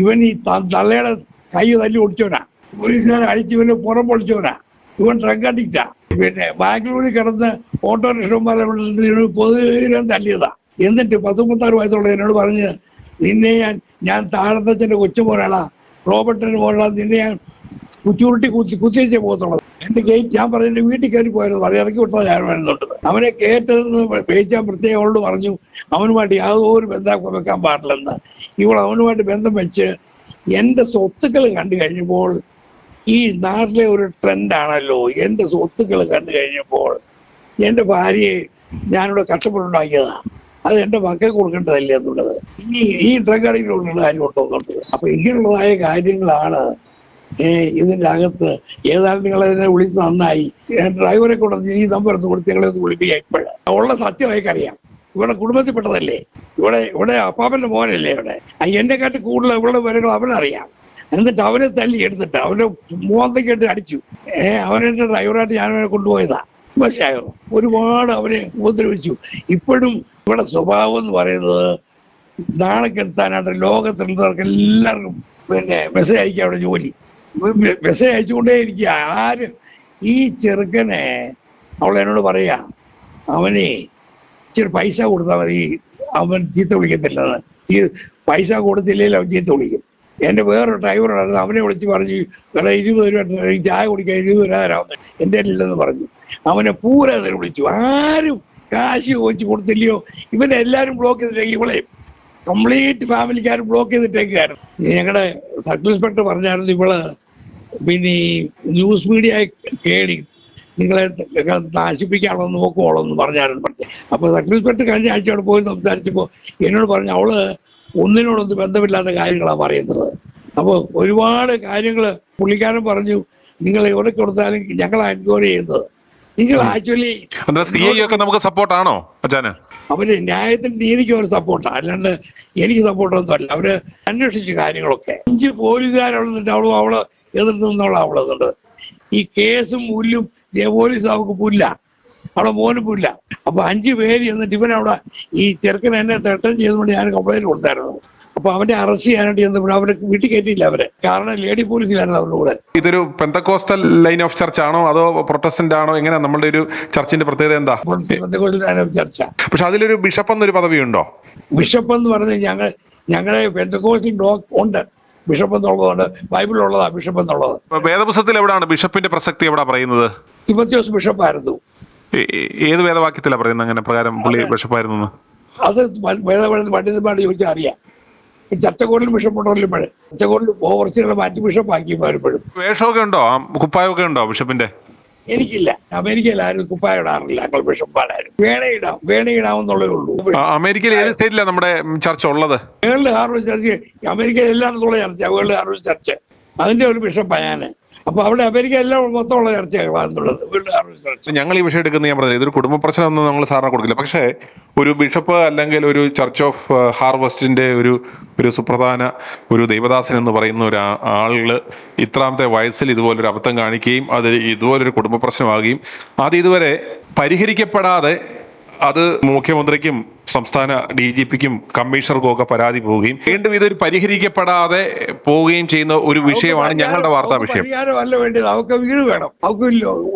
ഇവൻ ഈ തള്ളയുടെ കൈ തല്ലി ഒടിച്ചോനാ, പോലീസുകാരെ അടിച്ച് ഇവന് പുറം പൊളിച്ചോനാ. ഇവൻ ഡ്രഗ് അഡിക്റ്റാ. പിന്നെ ബാംഗ്ലൂരിൽ കിടന്ന് ഓട്ടോറിക്ഷന്മാരെ പൊതുവെ തല്ലിയതാ. എന്നിട്ട് 36 വയസ്സുള്ള എന്നോട് പറഞ്ഞ്, നിന്നെ ഞാൻ താഴത്തച്ഛന്റെ കൊച്ചുമോനാളാ, റോബർട്ടിന്റെ മോനാളാ, നിന്നെ ഞാൻ കുച്ചുരുട്ടി കുത്തിവെച്ചേ പോകത്തുള്ളത്. എന്റെ ഗേറ്റ് ഞാൻ പറഞ്ഞു എന്റെ വീട്ടിൽ കയറി പോയത് പറഞ്ഞു ഇറക്കി വിട്ടത് ഞാൻ വരുന്നുണ്ട്. അവനെ കേട്ടതെന്ന് പേച്ചാൻ പ്രത്യേകം അവളോട് പറഞ്ഞു അവനുമായിട്ട് യാതൊരു ബന്ധം വെക്കാൻ പാടില്ലെന്ന്. ഇവൾ അവനുമായിട്ട് ബന്ധം വെച്ച് എന്റെ സ്വത്തുക്കൾ കണ്ടു കഴിഞ്ഞപ്പോൾ, ഈ നാട്ടിലെ ഒരു ട്രെൻഡാണല്ലോ, എന്റെ സ്വത്തുക്കൾ കണ്ടു കഴിഞ്ഞപ്പോൾ എന്റെ ഭാര്യയെ ഞാനിവിടെ കഷ്ടപ്പെട്ടുണ്ടാക്കിയതാണ്, അത് എന്റെ മക്കൾ കൊടുക്കേണ്ടതല്ലേ എന്നുള്ളത്. ഈ ഡ്രഗ് അഡിക്റ്റ് കൊടുക്കേണ്ട കാര്യം ഉണ്ടോന്നുണ്ട്. അപ്പൊ ഇങ്ങനെയുള്ളതായ കാര്യങ്ങളാണ് ഇതിന്റെ അകത്ത്. ഏതായാലും നിങ്ങളതിനെ വിളിച്ച് നന്നായി. ഡ്രൈവറെ കൊണ്ട് ഈ നമ്പർ ഒന്ന് കൊടുത്ത് നിങ്ങളെ ഒന്ന് വിളിപ്പിക്കുക. ഇപ്പോഴ് ഉള്ള സത്യമായിക്ക് അറിയാം. ഇവിടെ കുടുംബത്തിൽപ്പെട്ടതല്ലേ, ഇവിടെ അപ്പാപ്പന്റെ മോനല്ലേ ഇവിടെ. എന്നെ കാട്ടി കൂടുതൽ ഇവിടെ വരങ്ങൾ അവനറിയാം. എന്നിട്ട് അവനെ തല്ലി എടുത്തിട്ട് അവന്റെ മോന്തയ്ക്കിട്ട് അടിച്ചു. അവനെന്റെ ഡ്രൈവറായിട്ട് ഞാനവനെ കൊണ്ടുപോയതാ. പക്ഷേ ഒരുപാട് അവനെ ഉപദ്രവിച്ചു. ഇപ്പോഴും ഇവിടെ സ്വഭാവം എന്ന് പറയുന്നത് നാണക്കെടുത്താനായിട്ട് ലോകത്തുള്ളവർക്ക് എല്ലാവർക്കും പിന്നെ മെസ്സേജ് അയക്കുക. അവിടെ ജോലി മെസ്സേജ് അയച്ചുകൊണ്ടേ ഇരിക്കുക. ആര് ഈ ചെറുക്കനെ അവൾ എന്നോട് പറയാ, അവനെ ഇച്ചിരി പൈസ കൊടുത്താൽ മതി, അവൻ ചീത്ത വിളിക്കത്തില്ലെന്ന്. ഈ പൈസ കൊടുത്തില്ലെങ്കിൽ അവൻ ചീത്ത വിളിക്കും. എന്റെ വേറൊരു ഡ്രൈവറായിരുന്നു, അവനെ വിളിച്ച് പറഞ്ഞു, ഇവിടെ 20 രൂപ ചായ കുടിക്കാൻ 20 രൂപ തരാമെന്ന്. എൻ്റെ ഇല്ലെന്ന് പറഞ്ഞു. അവനെ പൂരാതെ വിളിച്ചു. ആരും കാശ് ചോദിച്ചു കൊടുത്തില്ലയോ. ഇവനെ എല്ലാവരും ബ്ലോക്ക് ചെയ്തിട്ടേക്ക്, ഇവളെ കംപ്ലീറ്റ് ഫാമിലിക്കാർ ബ്ലോക്ക് ചെയ്തിട്ടേക്കായിരുന്നു. ഞങ്ങളുടെ സർക്കിൾ ഇൻസ്പെക്ടർ പറഞ്ഞായിരുന്നു, ഇവള് പിന്നെ ഈ ന്യൂസ് മീഡിയ കേടി നിങ്ങളെ നശിപ്പിക്കാനുള്ള നോക്കുവോളൂ എന്ന് പറഞ്ഞാലും പറഞ്ഞു. അപ്പോൾ സബ് ഇൻസ്പെക്ടർ കഴിഞ്ഞ ആഴ്ച അവിടെ പോയി സംസാരിച്ചപ്പോൾ എന്നോട് പറഞ്ഞു അവള് ഒന്നിനോടൊന്നും ബന്ധമില്ലാത്ത കാര്യങ്ങളാണ് പറയുന്നത്. അപ്പോൾ ഒരുപാട് കാര്യങ്ങൾ പുള്ളിക്കാരൻ പറഞ്ഞു നിങ്ങൾ എവിടെ കൊടുത്താലും ഞങ്ങൾ എൻക്വയറി ചെയ്യുന്നത്. നിങ്ങൾ ആക്ച്വലി നമുക്ക് സപ്പോർട്ടാണോ അച്ഛന്? അവര് ന്യായത്തിന് നീതിക്ക് ഒരു സപ്പോർട്ടാണ്, അല്ലാണ്ട് എനിക്ക് സപ്പോർട്ടൊന്നും അല്ല. അവര് അന്വേഷിച്ച കാര്യങ്ങളൊക്കെ 5 പോലീസുകാരുള്ളിട്ട് അവള് എതിർത്ത് നിന്നവളെ അവളെന്നുണ്ട്. ഈ കേസും പുല്ലും പോലീസ് അവർക്ക് പുല്ല, അവിടെ മോനും പുല്ല. അപ്പൊ 5 പേര് എന്നിട്ട് ഇവനവിടെ ഈ ചെറുക്കൻ എന്നെ ത്രട്ടൻ ചെയ്തുകൊണ്ട് ഞാൻ കംപ്ലൈന്റ് കൊടുത്തായിരുന്നു. അപ്പൊ അവന്റെ അറസ്റ്റ് ചെയ്യാനായിട്ട് ചെന്നപ്പോൾ അവരെ വീട്ടിൽ കയറ്റിയില്ല അവരെ, കാരണം ലേഡി പോലീസിലായിരുന്നു അവരുടെ കൂടെ. ഇതൊരു പെന്തക്കോസ്റ്റൽ ലൈൻ ഓഫ് ചർച്ച് ആണോ അതോ പ്രൊട്ടസ്റ്റന്റ് ആണോ? എങ്ങനെ നമ്മുടെ ഒരു ചർച്ചിന്റെ പ്രത്യേകത എന്താ? പെന്തക്കോസ്റ്റൽ ലൈൻ ഓഫ് ചർച്ച. പക്ഷെ അതിലൊരു ബിഷപ്പ് എന്നൊരു പദവി ഉണ്ടോ? ബിഷപ്പ് എന്ന് പറഞ്ഞ് ഞങ്ങളെ പെന്തക്കോസ്റ്റൽ ഉണ്ട്, ബിഷപ്പ് എന്നുള്ളതുകൊണ്ട് ബൈബിളിലുള്ളതാ ബിഷപ്പ് എന്നുള്ളത്. വേദപുസ്തകത്തിൽ എവിടെയാണ് ബിഷപ്പിന്റെ പ്രസക്തി എവിടാ പറയുന്നത്? തിമോത്തിയോസ് ബിഷപ്പായിരുന്നു. ഏത് വേദവാക്യത്തിലാണ് പറയുന്നത് അങ്ങനെ പ്രകാരം പുള്ളി ബിഷപ്പായിരുന്നു? അത് പണ്ഡിതന്മാരോട് ചോദിച്ചാൽ അറിയാം. ചർച്ചക്കോടിലും ബിഷപ്പുണ്ടല്ലോ ഇപ്പോഴും, ചർച്ചക്കോടിൽ ഓവർസിയുടെ മാറ്റി ബിഷപ്പാക്കി വരുമ്പോഴും. വേഷമൊക്കെ ഉണ്ടോ, കുപ്പായമൊക്കെ ഉണ്ടോ ബിഷപ്പിന്റെ? എനിക്കില്ല. അമേരിക്കയിൽ ആരും കുപ്പായ ഇടാറില്ല, ഞങ്ങൾ ബിഷപ്പാരും. വേണയിടാമെന്നുള്ളതേ ഉള്ളൂ. അമേരിക്കയിൽ ഏത് സ്റ്റേറ്റിലാണ് നമ്മുടെ ചർച്ച ഉള്ളത്? വേൾഡ് ഹാർവസ്റ്റ് ചർച്ച് അമേരിക്കയിൽ എല്ലായിടത്തുള്ള ചർച്ച വേൾഡ് ഹാർവസ്റ്റ് ചർച്ച്, അതിന്റെ ഒരു ബിഷപ്പാണ് ഞാന്. അപ്പൊ അവിടെ അമേരിക്ക എല്ലാം മൊത്തമുള്ള ചർച്ചകളാണുള്ളത് വേൾഡ് ഹാർവസ്റ്റ് ചർച്ച. ഞങ്ങൾ ഈ വിഷയം എടുക്കുന്ന ഞാൻ പറഞ്ഞത് ഇതൊരു കുടുംബ പ്രശ്നമൊന്നും നമ്മൾ സാറിന് കൊടുക്കില്ല. പക്ഷേ ഒരു ബിഷപ്പ് അല്ലെങ്കിൽ ഒരു ചർച്ച് ഓഫ് ഹാർവസ്റ്റിന്റെ ഒരു സുപ്രധാന ഒരു ദൈവദാസൻ എന്ന് പറയുന്ന ഒരു ആള് ഇത്രാമത്തെ വയസ്സിൽ ഇതുപോലൊരു അബദ്ധം കാണിക്കുകയും അത് ഇതുപോലൊരു കുടുംബ പ്രശ്നമാകുകയും അത് ഇതുവരെ പരിഹരിക്കപ്പെടാതെ അത് മുഖ്യമന്ത്രിക്കും സംസ്ഥാന DGPക്കും കമ്മീഷണർക്കും ഒക്കെ പരാതി പോവുകയും വീണ്ടും ഇതൊരു പരിഹരിക്കപ്പെടാതെ പോവുകയും ചെയ്യുന്ന ഒരു വിഷയമാണ് ഞങ്ങളുടെ വാർത്താ വിഷയം. പരിഹാരമല്ല വേണ്ടത്, അവർക്ക് വീട് വേണം. അവർക്ക്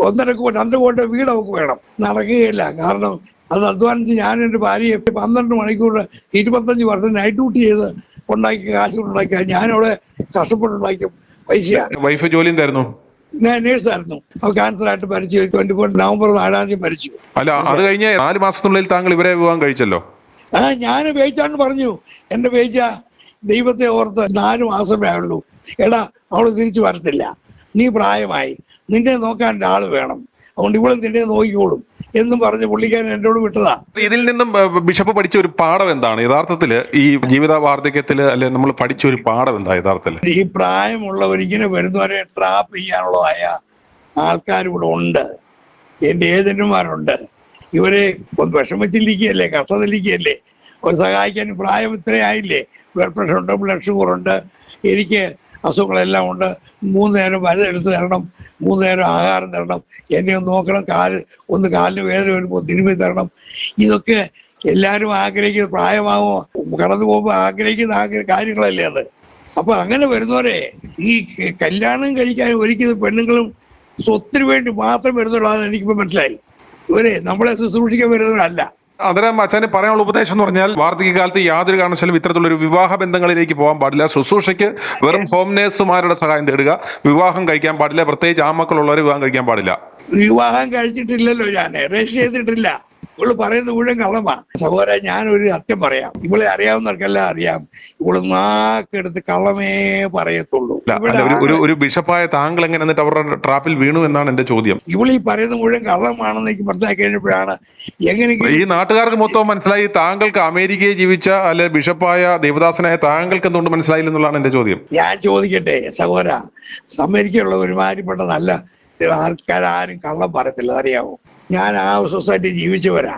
1.5 കോടി വീട് അവർക്ക് വേണം. നടക്കുകയില്ല. കാരണം അത് അധ്വാനിച്ച് ഞാൻ എൻ്റെ ഭാര്യയെ 12 മണിക്കൂർ 25 വർഷം നൈറ്റ് ഡ്യൂട്ടി ചെയ്ത് ഉണ്ടാക്കി കാശ് ഉണ്ടാക്കിയ ഞാനവിടെ കഷ്ടപ്പെട്ടുണ്ടാക്കിയ പൈസയാണ്. വൈഫ് ജോലി എന്തായിരുന്നു? ഞാൻ നേഴ്സായിരുന്നു. അവ ക്യാൻസറായിട്ട് മരിച്ചു. 24 നവംബർ 4 മരിച്ചു. അല്ല, അത് കഴിഞ്ഞ 4 മാസത്തിനുള്ളിൽ താങ്കൾ ഇവരെ വിവാഹം കഴിച്ചല്ലോ? ഞാൻ വേയിച്ചാണ് പറഞ്ഞു. എന്റെ വേയിച്ച ദൈവത്തെ ഓർത്ത് 4 മാസമേ ആയുള്ളൂ. എടാ അവള് തിരിച്ചു വരത്തില്ല, നീ പ്രായമായി, നിന്നെ നോക്കാൻ ഒരാള് വേണം, അതുകൊണ്ട് ഇവള് നിന്നെ നോക്കിക്കോളും എന്നും പറഞ്ഞ് പുള്ളിക്കാരൻ എന്നോട് വിട്ടതാ. ഇതിൽ നിന്നും ബിഷപ്പ് പഠിച്ച ഒരു പാഠം എന്താണ് യഥാർത്ഥത്തില്? ഈ ജീവിത വാർദ്ധക്യത്തില് അല്ലെ നമ്മൾ പഠിച്ച ഒരു പാഠം എന്താ യഥാർത്ഥത്തില്? ഈ പ്രായമുള്ളവർ ഇങ്ങനെ വരുന്നവരെ ട്രാപ്പ് ചെയ്യാനുള്ളതായ ആൾക്കാരിവിടെ ഉണ്ട്, എന്റെ ഏജന്റുമാരുണ്ട്. ഇവരെ ഒന്ന് വിഷമിച്ചിരിക്കുകയല്ലേ, കഷ്ടത്തിലിരിക്കുകയല്ലേ, ഒരു സഹായിക്കാൻ പ്രായം ഇത്രയായില്ലേ, ബ്ലഡ് പ്രഷർ ഉണ്ട്, ബ്ലഡ് ഷുഗർ ഉണ്ട്, എനിക്ക് അസുഖങ്ങളെല്ലാം ഉണ്ട്, 3 നേരം മരുന്നെടുത്ത് തരണം, 3 നേരം ആഹാരം തരണം, എന്നെ ഒന്ന് നോക്കണം, കാലിന് വേദന വരുമ്പോൾ തിരുമ്പി തരണം. ഇതൊക്കെ എല്ലാവരും ആഗ്രഹിക്കുന്ന, പ്രായമാകുമോ കടന്നു പോകുമ്പോൾ ആഗ്രഹിക്കുന്ന കാര്യങ്ങളല്ലേ അത്. അപ്പൊ അങ്ങനെ വരുന്നവരെ ഈ കല്യാണം കഴിക്കാൻ ഒരിക്കലും പെണ്ണുങ്ങളും സ്വത്തിന് വേണ്ടി മാത്രം വരുന്നവരാണെന്ന് എനിക്കിപ്പോ മനസ്സിലായി. ഇവരെ നമ്മളെ ശുശ്രൂഷിക്കാൻ വരുന്നവരല്ല. അന്നേരം അച്ഛന് പറയാനുള്ള ഉപദേശം എന്ന് പറഞ്ഞാൽ വാർദ്ധക്യകാലത്ത് യാതൊരു കാരണവശാലും ഇത്തരത്തിലുള്ള ഒരു വിവാഹ ബന്ധങ്ങളിലേക്ക് പോകാൻ പാടില്ല. ശുശ്രൂഷയ്ക്ക് വെറും ഹോം നേഴ്സുമാരുടെ സഹായം തേടുക. വിവാഹം കഴിക്കാൻ പാടില്ല, പ്രത്യേകിച്ച് ആമക്കളുള്ളവരെ വിവാഹം കഴിക്കാൻ പാടില്ല. വിവാഹം കഴിച്ചിട്ടില്ലല്ലോ, ഞാൻ രജിസ്റ്റർ ചെയ്തിട്ടില്ല. ഇവള് പറയുന്നത് മുഴുവൻ കള്ളമാ. സഹോദരൻ, ഞാനൊരു സത്യം പറയാം, ഇവളെ അറിയാവുന്നവർക്കെല്ലാം അറിയാം, ഇവള് നാക്കെടുത്ത് കള്ളമേ പറയത്തുള്ളൂ. ഒരു ബിഷപ്പായ താങ്കൾ എങ്ങനെ എന്നിട്ട് അവരുടെ ട്രാപ്പിൽ വീണു എന്നാണ് എന്റെ ചോദ്യം. ഇവളീ പറയുന്നത് മുഴുവൻ കള്ളമാണെന്ന് എനിക്ക് മനസ്സിലാക്കി കഴിഞ്ഞപ്പോഴാണ് എങ്ങനെയെങ്കിലും ഈ നാട്ടുകാർക്ക് മൊത്തം മനസ്സിലായി. താങ്കൾക്ക് അമേരിക്കയിൽ ജീവിച്ച അല്ലെ ബിഷപ്പായ ദേവദാസനായ താങ്കൾക്ക് എന്തുകൊണ്ട് മനസ്സിലായില്ലെന്നുള്ളതാണ് എന്റെ ചോദ്യം. ഞാൻ ചോദിക്കട്ടെ സഹോദര, അമേരിക്കയുള്ള ഒരുമാതിരിപ്പെട്ട നല്ല ആൾക്കാരും കള്ളം പറയത്തില്ല, അറിയാമോ? ഞാൻ ആ സൊസൈറ്റി ജീവിച്ചവരാ,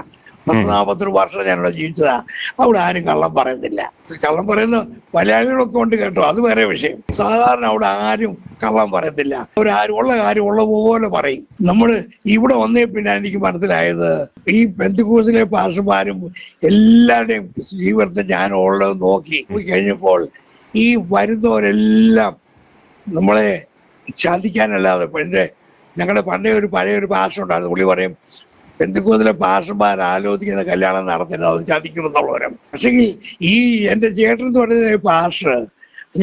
40-41 വർഷം ഞാനിവിടെ ജീവിച്ചതാ. അവിടെ ആരും കള്ളം പറയുന്നില്ല. കള്ളം പറയുന്ന മലയാളികളൊക്കെ ഉണ്ട് കേട്ടോ, അത് വേറെ വിഷയം. സാധാരണ അവിടെ ആരും കള്ളം പറയത്തില്ല. അവരാരും ഉള്ള കാര്യം ഉള്ള പോലെ പറയും. നമ്മള് ഇവിടെ വന്നേ പിന്നെ എനിക്ക് മനസ്സിലായത്, ഈ പെന്തക്കോസ്തിലെ പാസ്റ്റർമാരും എല്ലാവരുടെയും ജീവിതത്തെ ഞാൻ ഉള്ളത് നോക്കി കഴിഞ്ഞപ്പോൾ ഈ വരുന്നവരെല്ലാം നമ്മളെ ചതിക്കാനല്ലാതെ. ഞങ്ങളുടെ പഴയ ഒരു പാസ്റ്റർ ഉണ്ടായിരുന്നു, പുള്ളി പറയും പെന്തക്കോസ്തിലെ പാസ്റ്റർമാർ ആലോചിക്കുന്ന കല്യാണം നടത്തരുത്, അത് ചതിക്കുമെന്നുള്ളവരും. പക്ഷേ ഈ എന്റെ ചേട്ടൻ എന്ന് പറയുന്ന പാസ്റ്റർ,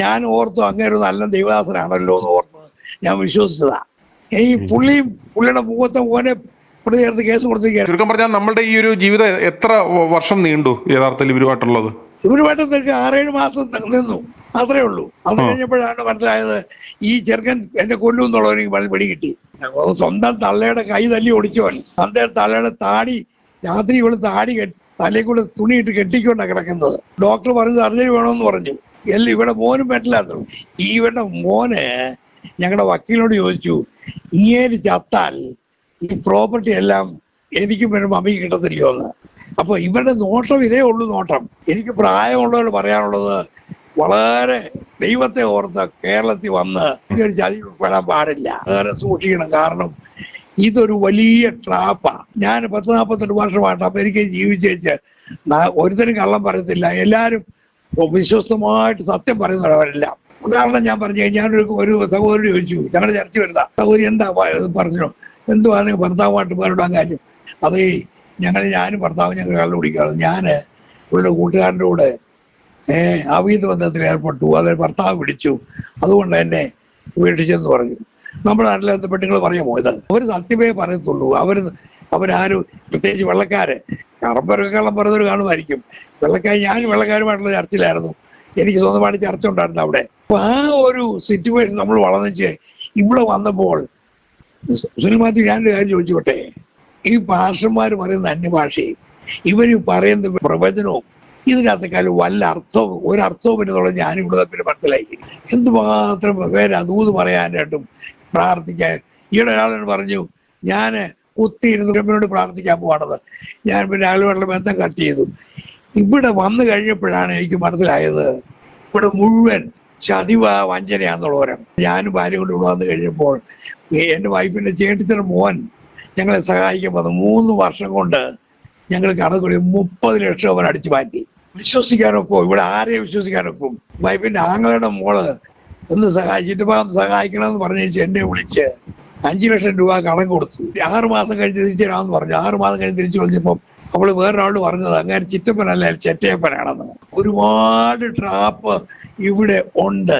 ഞാൻ ഓർത്തു അങ്ങനെ ഒരു നല്ല ദൈവദാസനാണല്ലോ എന്ന് ഓർത്ത് ഞാൻ വിശ്വസിച്ചതാ. ഈ പുള്ളിയുടെ മുഖത്തെ ഓനെ പ്രതി ചേർത്ത് കേസ് കൊടുത്തിരിക്കുകയാണ്. ചുരുക്കം പറഞ്ഞാൽ നമ്മളുടെ ഈ ഒരു ജീവിതം എത്ര വർഷം നീണ്ടു യഥാർത്ഥത്തിൽ ഇവരുമായിട്ടുള്ളത്? ഇവരുമായിട്ട് 6-7 മാസം നിന്നു. അത്രേ ഉള്ളൂ. അത് കഴിഞ്ഞപ്പോഴാണ് മനസ്സിലായത് ഈ ചെറുക്കൻ എന്നെ കൊല്ലും എന്നുള്ളവർക്ക് പിടി കിട്ടി. സ്വന്തം തള്ളയുടെ കൈ തല്ലി ഒടിച്ചവൻ അന്നേരം തള്ളയുടെ താടി രാത്രി ഇവള് താടി തലയിൽ കൂടെ തുണിയിട്ട് കെട്ടിക്കൊണ്ടാണ് കിടക്കുന്നത്. ഡോക്ടർ പറഞ്ഞു സർജറി വേണമെന്ന് പറഞ്ഞു. എല്ലാം ഇവിടെ മോനും പറ്റില്ലാത്ത ഇവരുടെ മോന് ഞങ്ങളുടെ വക്കീലിനോട് ചോദിച്ചു, ഇങ്ങനെ ചത്താൽ ഈ പ്രോപ്പർട്ടി എല്ലാം എനിക്കും വേണം അമ്മയ്ക്ക് കിട്ടത്തില്ലയോ എന്ന്. അപ്പൊ ഇവരുടെ നോട്ടം ഇതേ ഉള്ളൂ നോട്ടം. എനിക്ക് പ്രായമുള്ളവരോട് പറയാനുള്ളത്, വളരെ ദൈവത്തെ ഓർത്ത് കേരളത്തിൽ വന്ന് ഒരു ചതി പെടാൻ പാടില്ല, വേറെ സൂക്ഷിക്കണം. കാരണം ഇതൊരു വലിയ ട്രാപ്പാ. ഞാൻ 40-48 വർഷമായിട്ട് അമേരിക്കയിൽ ജീവിച്ചേച്ച് ഒരുത്തരും കള്ളം പറയത്തില്ല. എല്ലാവരും വിശ്വസ്തമായിട്ട് സത്യം പറയുന്നവരെല്ലാം. ഉദാഹരണം ഞാൻ പറഞ്ഞു, ഞാനൊരു സഹോദരി ചോദിച്ചു, ഞങ്ങളുടെ ചർച്ച വരുന്ന സഹോദരി എന്താ പറഞ്ഞു, എന്തുവാണ് ഭർത്താവുമായിട്ട് പേരിടാൻ കാര്യം? അതേ ഞാനും ഭർത്താവും ഞങ്ങൾ കള്ളു കുടിക്കാറ്. ഞാൻ ഇവരുടെ കൂട്ടുകാരൻ്റെ കൂടെ അവിഹിത ബന്ധത്തിൽ ഏർപ്പെട്ടു, അത് ഭർത്താവ് പിടിച്ചു, അതുകൊണ്ട് എന്നെ ഉപേക്ഷിച്ചെന്ന് പറഞ്ഞു. നമ്മുടെ നാട്ടിലെ പെണ്ണുങ്ങൾ പറയാമോ ഇത്? അവർ സത്യമേ പറയത്തുള്ളൂ. അവരാരും പ്രത്യേകിച്ച് വെള്ളക്കാര് കറമ്പരക്കെല്ലാം പറയുന്നവർ കാണുമായിരിക്കും. ഞാൻ വെള്ളക്കാരുമായിട്ടുള്ള ചർച്ചയിലായിരുന്നു. എനിക്ക് സ്വന്തമായിട്ട് ചർച്ച ഉണ്ടായിരുന്നു അവിടെ. അപ്പൊ ആ ഒരു സിറ്റുവേഷൻ നമ്മൾ വളർന്നിച്ച് ഇവിടെ വന്നപ്പോൾ സുനിൽ മാത്യു, ഞാനൊരു കാര്യം ചോദിച്ചോട്ടെ, ഈ പാസ്റ്റർമാർ പറയുന്ന അന്യഭാഷയും ഇവര് പറയുന്ന പ്രവചനവും ഇതിനകത്തെക്കാളും വല്ല അർത്ഥവും ഒരർത്ഥവും എന്നുള്ളത് ഞാനിവിടെ പിന്നെ മനസ്സിലാക്കി. എന്തുമാത്രം പേര് ദൂത് പറയാനായിട്ടും പ്രാർത്ഥിക്കാൻ. ഈയിടെ ഒരാളോട് പറഞ്ഞു, ഞാൻ കുത്തിയിരുന്ന് പ്രാർത്ഥിക്കാൻ പോവാണത്. ഞാൻ പിന്നെ ആളുകളുടെ ബന്ധം കട്ട് ചെയ്തു. ഇവിടെ വന്നു കഴിഞ്ഞപ്പോഴാണ് എനിക്ക് മനസ്സിലായത് ഇവിടെ മുഴുവൻ വഞ്ചനയാന്നുള്ളവരും. ഞാനും ഭാര്യ കൊണ്ട് ഇവിടെ വന്നു കഴിഞ്ഞപ്പോൾ എൻ്റെ വൈഫിന്റെ ചേട്ടത്തിൻ്റെ മോൻ ഞങ്ങളെ സഹായിക്കാൻ വന്നു. 3 വർഷം കൊണ്ട് ഞങ്ങൾ കണക്കൂടി 30 ലക്ഷം അവൻ അടിച്ചു മാറ്റി. വിശ്വസിക്കാനൊക്കെ ഇവിടെ ആരെയും വിശ്വസിക്കാനൊക്കും. വൈഫിന്റെ ആങ്ങളുടെ മോള് ഒന്ന് സഹായിക്കണമെന്ന് പറഞ്ഞു എന്നെ വിളിച്ച് 5 ലക്ഷം രൂപ കണക്ക് കൊടുത്തു. 6 മാസം കഴിഞ്ഞ് തിരിച്ചു തരാമെന്ന് പറഞ്ഞു. 6 മാസം കഴിഞ്ഞ് തിരിച്ചു വിളിച്ചപ്പം അവള് വേറൊരാളോട് പറഞ്ഞത് അങ്ങനെ ചിറ്റപ്പനല്ല ചെറ്റയപ്പനാണെന്ന്. ഒരുപാട് ട്രാപ്പ് ഇവിടെ ഉണ്ട്.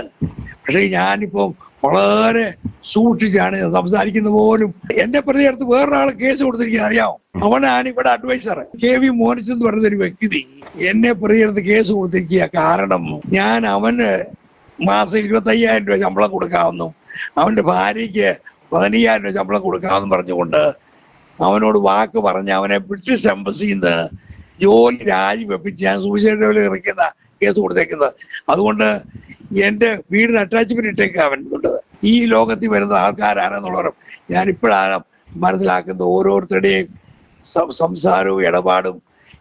പക്ഷെ ഞാനിപ്പോ വളരെ സൂക്ഷിച്ചാണ് സംസാരിക്കുന്ന പോലും. എന്റെ പ്രതിയടുത്ത് വേറൊരാൾ കേസ് കൊടുത്തിരിക്കുന്നത് അറിയാമോ? അവനാണ് ഇവിടെ അഡ്വൈസർ KV മോനിസ് എന്ന് പറയുന്ന ഒരു വ്യക്തി എന്നെ പ്രതിയടുത്ത് കേസ് കൊടുത്തിരിക്കുക. കാരണം ഞാൻ അവന് മാസം 25,000 രൂപ ശമ്പളം കൊടുക്കാമെന്നും അവന്റെ ഭാര്യയ്ക്ക് 15,000 രൂപ ശമ്പളം കൊടുക്കാമെന്നും പറഞ്ഞുകൊണ്ട് അവനോട് വാക്ക് പറഞ്ഞ് അവനെ ബ്രിട്ടീഷ് എംബസിയിൽ നിന്ന് ജോലി രാജിവെപ്പിച്ച് ഞാൻ സൂയിസൈഡ് നോട്ടിൽ ഇറക്കുന്ന കേസ് കൊടുത്തേക്കുന്നത്. അതുകൊണ്ട് എന്റെ വീടിന് അറ്റാച്ച്മെന്റ് ഇട്ടേക്ക് അവനുണ്ട്. ഈ ലോകത്തിൽ വരുന്ന ആൾക്കാരാണെന്നുള്ളവരും ഞാൻ ഇപ്പോഴാണ് മനസ്സിലാക്കുന്നത്. ഓരോരുത്തരുടെയും സംസാരവും ഇടപാടും.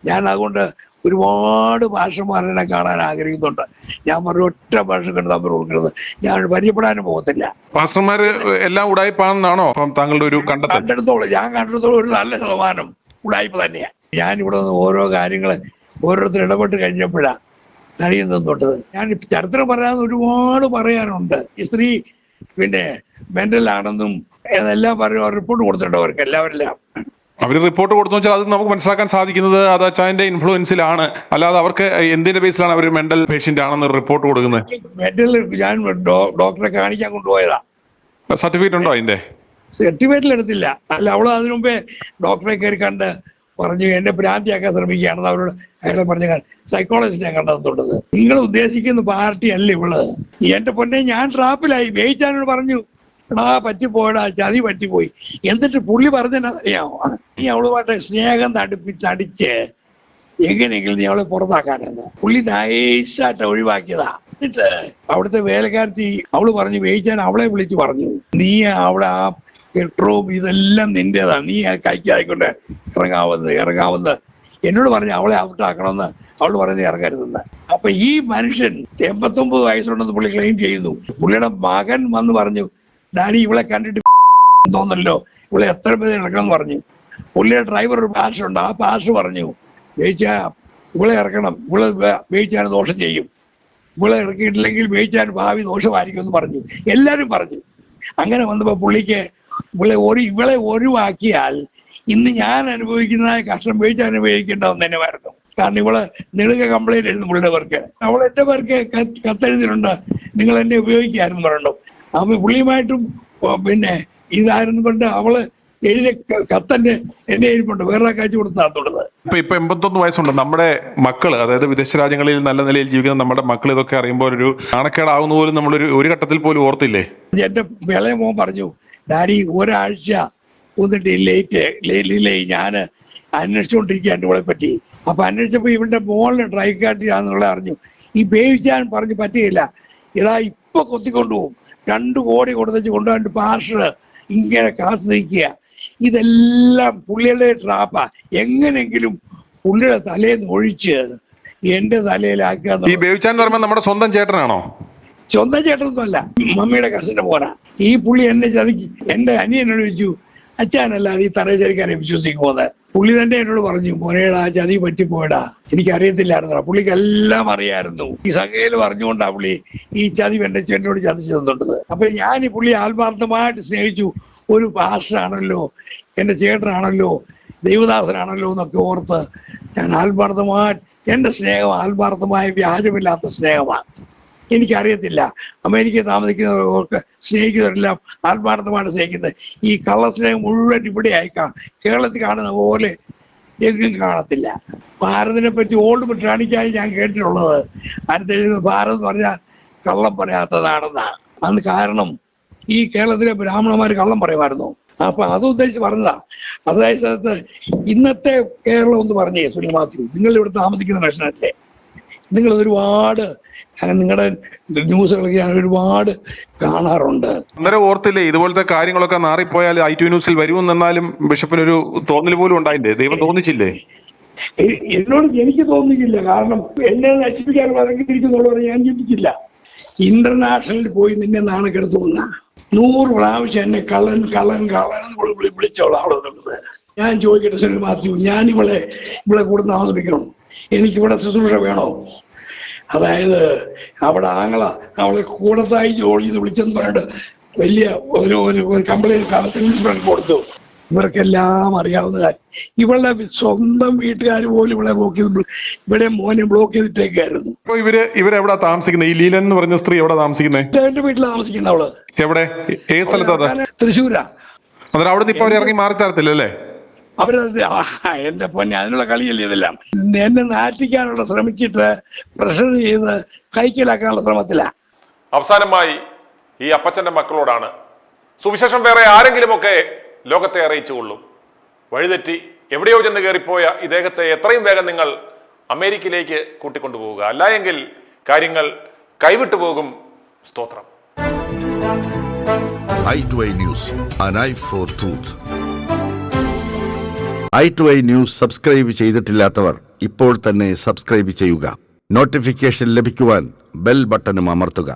ഞാൻ അതുകൊണ്ട് ഒരുപാട് ഭാഷമാരെ കാണാൻ ആഗ്രഹിക്കുന്നുണ്ട്. ഞാൻ ഒറ്റ ഭാഷ കണ്ട് തമ്മിൽ കൊടുക്കുന്നത് ഞാൻ പരിചയപ്പെടാനും പോകത്തില്ല. പാസ്റ്റർമാര് എല്ലാം ഉടായിപ്പാണെന്നാണോ താങ്കളുടെ ഒരു കണ്ടെടുത്തോളം? ഞാൻ കണ്ടെടുത്തോളം ഒരു നല്ല ശതമാനം ഉടായ്പ തന്നെയാണ്. ഞാൻ ഇവിടെ നിന്ന് ഓരോ കാര്യങ്ങള് ഓരോരുത്തർ ഇടപെട്ട് കഴിഞ്ഞപ്പോഴാണ് അറിയുന്നത് തൊട്ടത്. ഞാൻ ചരിത്രം പറയാൻ ഒരുപാട് പറയാനുണ്ട്. ഈ സ്ത്രീ പിന്നെ മെന്റൽ ആണെന്നും അതെല്ലാം പറയും. റിപ്പോർട്ട് കൊടുത്തിട്ടുണ്ട് അവർക്ക് എല്ലാവരെല്ലാം. അവര് റിപ്പോർട്ട് കൊടുത്തു വെച്ചാൽ അത് നമുക്ക് മനസ്സിലാക്കാൻ സാധിക്കുന്നത് അത് അച്ചായന്റെ ഇൻഫ്ലുവൻസിലാണ്. അല്ലാതെ അവർക്ക് എന്തിന്റെ ബേസിലാണ് അവർ മെന്റൽ പേഷ്യന്റ് ആണെന്ന് റിപ്പോർട്ട് കൊടുക്കുന്നത്? മെന്റൽ ഞാൻ ഡോക്ടറെ കാണിക്കാൻ കൊണ്ടുപോയതാ. സർട്ടിഫിക്കറ്റ് ഉണ്ടോ അതിന്റെ? സർട്ടിഫിക്കറ്റിൽ എടുത്തില്ല. അല്ല, അവള് അതിനു മുമ്പേ ഡോക്ടറെ കയറി കണ്ട് പറഞ്ഞു എന്നെ ഭ്രാന്തിയാക്കാൻ ശ്രമിക്കുകയാണെന്ന് അവരോട് അയാളെ പറഞ്ഞ സൈക്കോളജിസ്റ്റിനെ കണ്ടെത്തുന്നത്. നിങ്ങൾ ഉദ്ദേശിക്കുന്ന പാർട്ടി അല്ല ഇവള്. എന്റെ പൊന്നെ ഞാൻ ട്രാപ്പിലായി. വേയിച്ചാനോട് പറഞ്ഞു, എടാ പറ്റിപ്പോയടാ, ചതി പറ്റിപ്പോയി. എന്നിട്ട് പുള്ളി പറഞ്ഞറിയാമോ, നീ അവളുമായിട്ട് സ്നേഹം തടിച്ച് എങ്ങനെയെങ്കിലും നീ അവളെ പുറത്താക്കാനെന്ന്. പുള്ളി നൈസായിട്ട് ഒഴിവാക്കിയതാ. എന്നിട്ട് അവിടുത്തെ വേലക്കാരത്തി അവള് പറഞ്ഞു, വേയിച്ചാൻ അവളെ വിളിച്ചു പറഞ്ഞു, നീ അവിടെ ആ കെട്ടറും ഇതെല്ലാം നിന്റേതാണ്, നീ കൈക്കായിക്കൊണ്ട് ഇറങ്ങാവുന്നത് എന്നോട് പറഞ്ഞു അവളെ ഔട്ടാക്കണമെന്ന്. അവള് പറയുന്നത് ഇറങ്ങരുതെന്ന്. അപ്പൊ ഈ മനുഷ്യൻ 89 വയസ്സുണ്ടെന്ന് പുള്ളി ക്ലെയിം ചെയ്യുന്നു. പുള്ളിയുടെ മകൻ വന്ന് പറഞ്ഞു, ഡാഡി ഇവളെ കണ്ടിട്ട് തോന്നല്ലോ, ഇവളെ എത്ര പേര് ഇറക്കണം പറഞ്ഞു. പുള്ളിയുടെ ഡ്രൈവർ ഒരു പാസ്റ്റർ ഉണ്ട്. ആ പാസ്റ്റർ പറഞ്ഞു, വേയിച്ചാ ഇവളെ ഇറക്കണം, ഇവളെ വേയിച്ചാൻ ദോഷം ചെയ്യും, ഇവളെ ഇറക്കിയിട്ടില്ലെങ്കിൽ വേയിച്ചാൻ ഭാവി ദോഷമായിരിക്കും എന്ന് പറഞ്ഞു. എല്ലാരും പറഞ്ഞു. അങ്ങനെ വന്നപ്പോ പുള്ളിക്ക് ഇവളെ ഒഴിവാക്കിയാൽ ഇന്ന് ഞാൻ അനുഭവിക്കുന്നതായ കഷ്ടം വേയിച്ചാൻ അനുഭവിക്കേണ്ടതെന്ന് തന്നെ വരുന്നു. കാരണം ഇവള് നെടുക കംപ്ലൈന്റ് എഴുതുന്നു പുള്ളിയുടെ പേർക്ക്. അവൾ എന്റെ പേർക്ക് കത്തെഴുതിയിട്ടുണ്ട്, നിങ്ങൾ എന്നെ ഉപയോഗിക്കായിരുന്നു പറഞ്ഞു. അപ്പൊ പുള്ളിയുമായിട്ടും പിന്നെ ഇതായിരുന്നു കൊണ്ട് അവള് എഴുതിയ കത്തന്റെ എന്റെ ഇരിപ്പുണ്ട്, വേറെ കാഴ്ച കൊടുത്താത്തുള്ളത്. ഇപ്പൊ 81 വയസ്സുണ്ട്. നമ്മുടെ മക്കള്, അതായത് വിദേശ രാജ്യങ്ങളിൽ നല്ല നിലയിൽ ജീവിക്കുന്ന നമ്മുടെ മക്കൾ ഇതൊക്കെ അറിയുമ്പോൾ ഒരു നാണക്കേടാവുന്ന പോലും നമ്മൾ ഒരു ഘട്ടത്തിൽ പോലും ഓർത്തില്ലേ? എന്റെ ഇളയ മോൻ പറഞ്ഞു, ഡാഡി ഒരാഴ്ച വന്നിട്ട് ലേറ്റ് ഞാന് അന്വേഷിച്ചുകൊണ്ടിരിക്കുക എന്റെ മോളെ പറ്റി. അപ്പൊ അന്വേഷിച്ചപ്പോ ഇവന്റെ മോളിന് ഡ്രൈ കാട്ടിയാന്നുള്ള അറിഞ്ഞു. ഈ ബേബിച്ചാൻ പറഞ്ഞു പറ്റിയില്ല, ഇടാ ഇപ്പൊ കൊത്തിക്കൊണ്ടുപോകും, 2 കോടി കൊടുത്തു കൊണ്ടുപോകാൻ പാസ്റ്റർ ഇങ്ങനെ കാത്തു നിൽക്കുക. ഇതെല്ലാം പുള്ളിയുടെ ട്രാപ്പാ. എങ്ങനെങ്കിലും പുള്ളിയുടെ തലേന്ന് ഒഴിച്ച് എന്റെ തലയിലാക്കുക. ഈ ബേബിച്ചാൻ എന്ന് പറയുമ്പോൾ നമ്മുടെ സ്വന്തം ചേട്ടനാണോ? സ്വന്തം ചേട്ടനൊന്നുമല്ല, മമ്മിയുടെ കസിന്റെ പോരാ. ഈ പുള്ളി എന്നെ ചതിക്ക്. എന്റെ അനിയനോട് ചോദിച്ചു, അച്ഛനല്ലാതെ ഈ തറച്ചരിക്കാരെ വിശ്വസിക്കുമോന്ന്. പുള്ളി തന്നെ എന്നോട് പറഞ്ഞു, മോനേടാ ചതി പറ്റിപ്പോയടാ, എനിക്കറിയത്തില്ലായിരുന്നോ. പുള്ളിക്ക് എല്ലാം അറിയായിരുന്നു. ഈ സഖയിൽ പറഞ്ഞുകൊണ്ടാ പുള്ളി ഈ ചതി എന്റെ ചേട്ടനോട് ചതിച്ചു തന്നിട്ടത്. അപ്പൊ ഞാൻ ഈ പുള്ളി ആത്മാർത്ഥമായിട്ട് സ്നേഹിച്ചു. ഒരു പാസ്റ്ററാണല്ലോ, എന്റെ ചേട്ടനാണല്ലോ, ദൈവദാസനാണല്ലോ എന്നൊക്കെ ഓർത്ത് ഞാൻ ആത്മാർത്ഥമായിട്ട്, എന്റെ സ്നേഹം ആത്മാർത്ഥമായ വ്യാജമില്ലാത്ത സ്നേഹമാണ്. എനിക്കറിയത്തില്ല, അമേരിക്കയിൽ താമസിക്കുന്നവർക്ക് സ്നേഹിക്കുന്നവരെല്ലാം ആത്മാർത്ഥമായിട്ട് സ്നേഹിക്കുന്നത്. ഈ കള്ളസ്നേഹം മുഴുവൻ ഇവിടെ അയക്കാം. കേരളത്തിൽ കാണുന്ന പോലെ എങ്ങും കാണത്തില്ല. ഭാരതിനെ പറ്റി ഓൾഡ് ബ്രിട്ടാനിക്കായി ഞാൻ കേട്ടിട്ടുള്ളത്, അതിനെഴുതുന്നത് ഭാരത് എന്ന് പറഞ്ഞാൽ കള്ളം പറയാത്തതാണെന്നാണ്. അന്ന് കാരണം ഈ കേരളത്തിലെ ബ്രാഹ്മണന്മാർ കള്ളം പറയുമായിരുന്നു. അപ്പൊ അത് ഉദ്ദേശിച്ച് പറഞ്ഞതാ. അതായത് ഇന്നത്തെ കേരളം എന്ന് പറഞ്ഞേ സുനിൽ മാത്യു, നിങ്ങൾ ഇവിടെ താമസിക്കുന്ന മനുഷ്യനല്ലേ, നിങ്ങൾ ഒരുപാട് നിങ്ങളുടെ ന്യൂസുകളൊക്കെ ഞാൻ ഒരുപാട് കാണാറുണ്ട്. അന്നേരം ഓർത്തില്ലേ ഇതുപോലത്തെ കാര്യങ്ങളൊക്കെ നാറിപ്പോയാൽ i2 ന്യൂസിൽ വരുമെന്നാലും ബിഷപ്പിനൊരു തോന്നൽ പോലും ഉണ്ടായില്ലേ? ദൈവം തോന്നിച്ചില്ലേ? എനിക്ക് തോന്നിയില്ല. കാരണം എന്നെ നശിപ്പിക്കാൻ വരങ്ങിയിരിക്കുന്നുള്ളവരെ ഞാൻ ചിന്തിച്ചില്ല. ഇന്റർനാഷണലിൽ പോയി നിന്നെ നാണക്കെടുത്തു വന്ന 100 പ്രാവശ്യം എന്നെ കള്ളൻ കള്ളൻ കള്ളൻ എന്ന് വിളിച്ചോളാം ആളുകളുണ്ട്. ഞാൻ ചോദിക്കട്ടെ സുനിൽ മാത്യു, ഞാൻ ഇവിടെ കൂടെ താമസിപ്പിക്കണം, എനിക്കിവിടെ ശുശ്രൂഷ വേണോ? അതായത് അവിടെ അവളെ കൂടത്തായി ജോലി എന്ന് വിളിച്ചെന്ന് പറഞ്ഞിട്ട് വലിയ ഒരു കംപ്ലൈന്റ് കൊടുത്തു. ഇവർക്കെല്ലാം അറിയാവുന്ന കാര്യം. ഇവളുടെ സ്വന്തം വീട്ടുകാർ പോലും ഇവിടെ ബ്ലോക്ക് ചെയ്ത്, ഇവിടെ മോനെ ബ്ലോക്ക് ചെയ്തിട്ടേക്കായിരുന്നു. ഇപ്പൊ ഇവരെവിടാ താമസിക്കുന്നത്? ഈ ലീലൻ എന്ന് പറഞ്ഞ സ്ത്രീ എവിടെ താമസിക്കുന്നത്? എന്റെ വീട്ടിൽ താമസിക്കുന്ന അവള്. എവിടെ, ഏത് സ്ഥലത്താ? തൃശ്ശൂരാ. അന്നേരം അവിടെ നിന്ന് ഇപ്പൊ ഇറങ്ങി മാറി തരത്തില്ലല്ലേ? അവരത് എന്റെ പൊന്നെ, അതിനുള്ള കളിയല്ലേ ഇതെല്ലാം. എന്നെ നാറ്റിക്കാനുള്ള ശ്രമിച്ചിട്ട് പ്രഷർ ചെയ്ത് കൈക്കലാക്കാനുള്ള ശ്രമത്തില. അവസാനമായി ഈ അപ്പച്ചന്റെ മക്കളോടാണ്, സുവിശേഷം വേറെ ആരെങ്കിലുമൊക്കെ ലോകത്തെ അറിയിച്ചുകൊള്ളും. വഴിതെറ്റി എവിടെയോ ചെന്ന് കയറിപ്പോയ ഇദ്ദേഹത്തെ എത്രയും വേഗം നിങ്ങൾ അമേരിക്കയിലേക്ക് കൂട്ടിക്കൊണ്ടുപോവുക, അല്ല എങ്കിൽ കാര്യങ്ങൾ കൈവിട്ടു പോകും. സ്തോത്രം. i2i News, an eye for truth. i2i News subscribe ചെയ്തിട്ടില്ലാത്തവർ ഇപ്പോൾ തന്നെ സബ്സ്ക്രൈബ് ചെയ്യുക. നോട്ടിഫിക്കേഷൻ ലഭിക്കുവാൻ ബെൽ ബട്ടണും അമർത്തുക.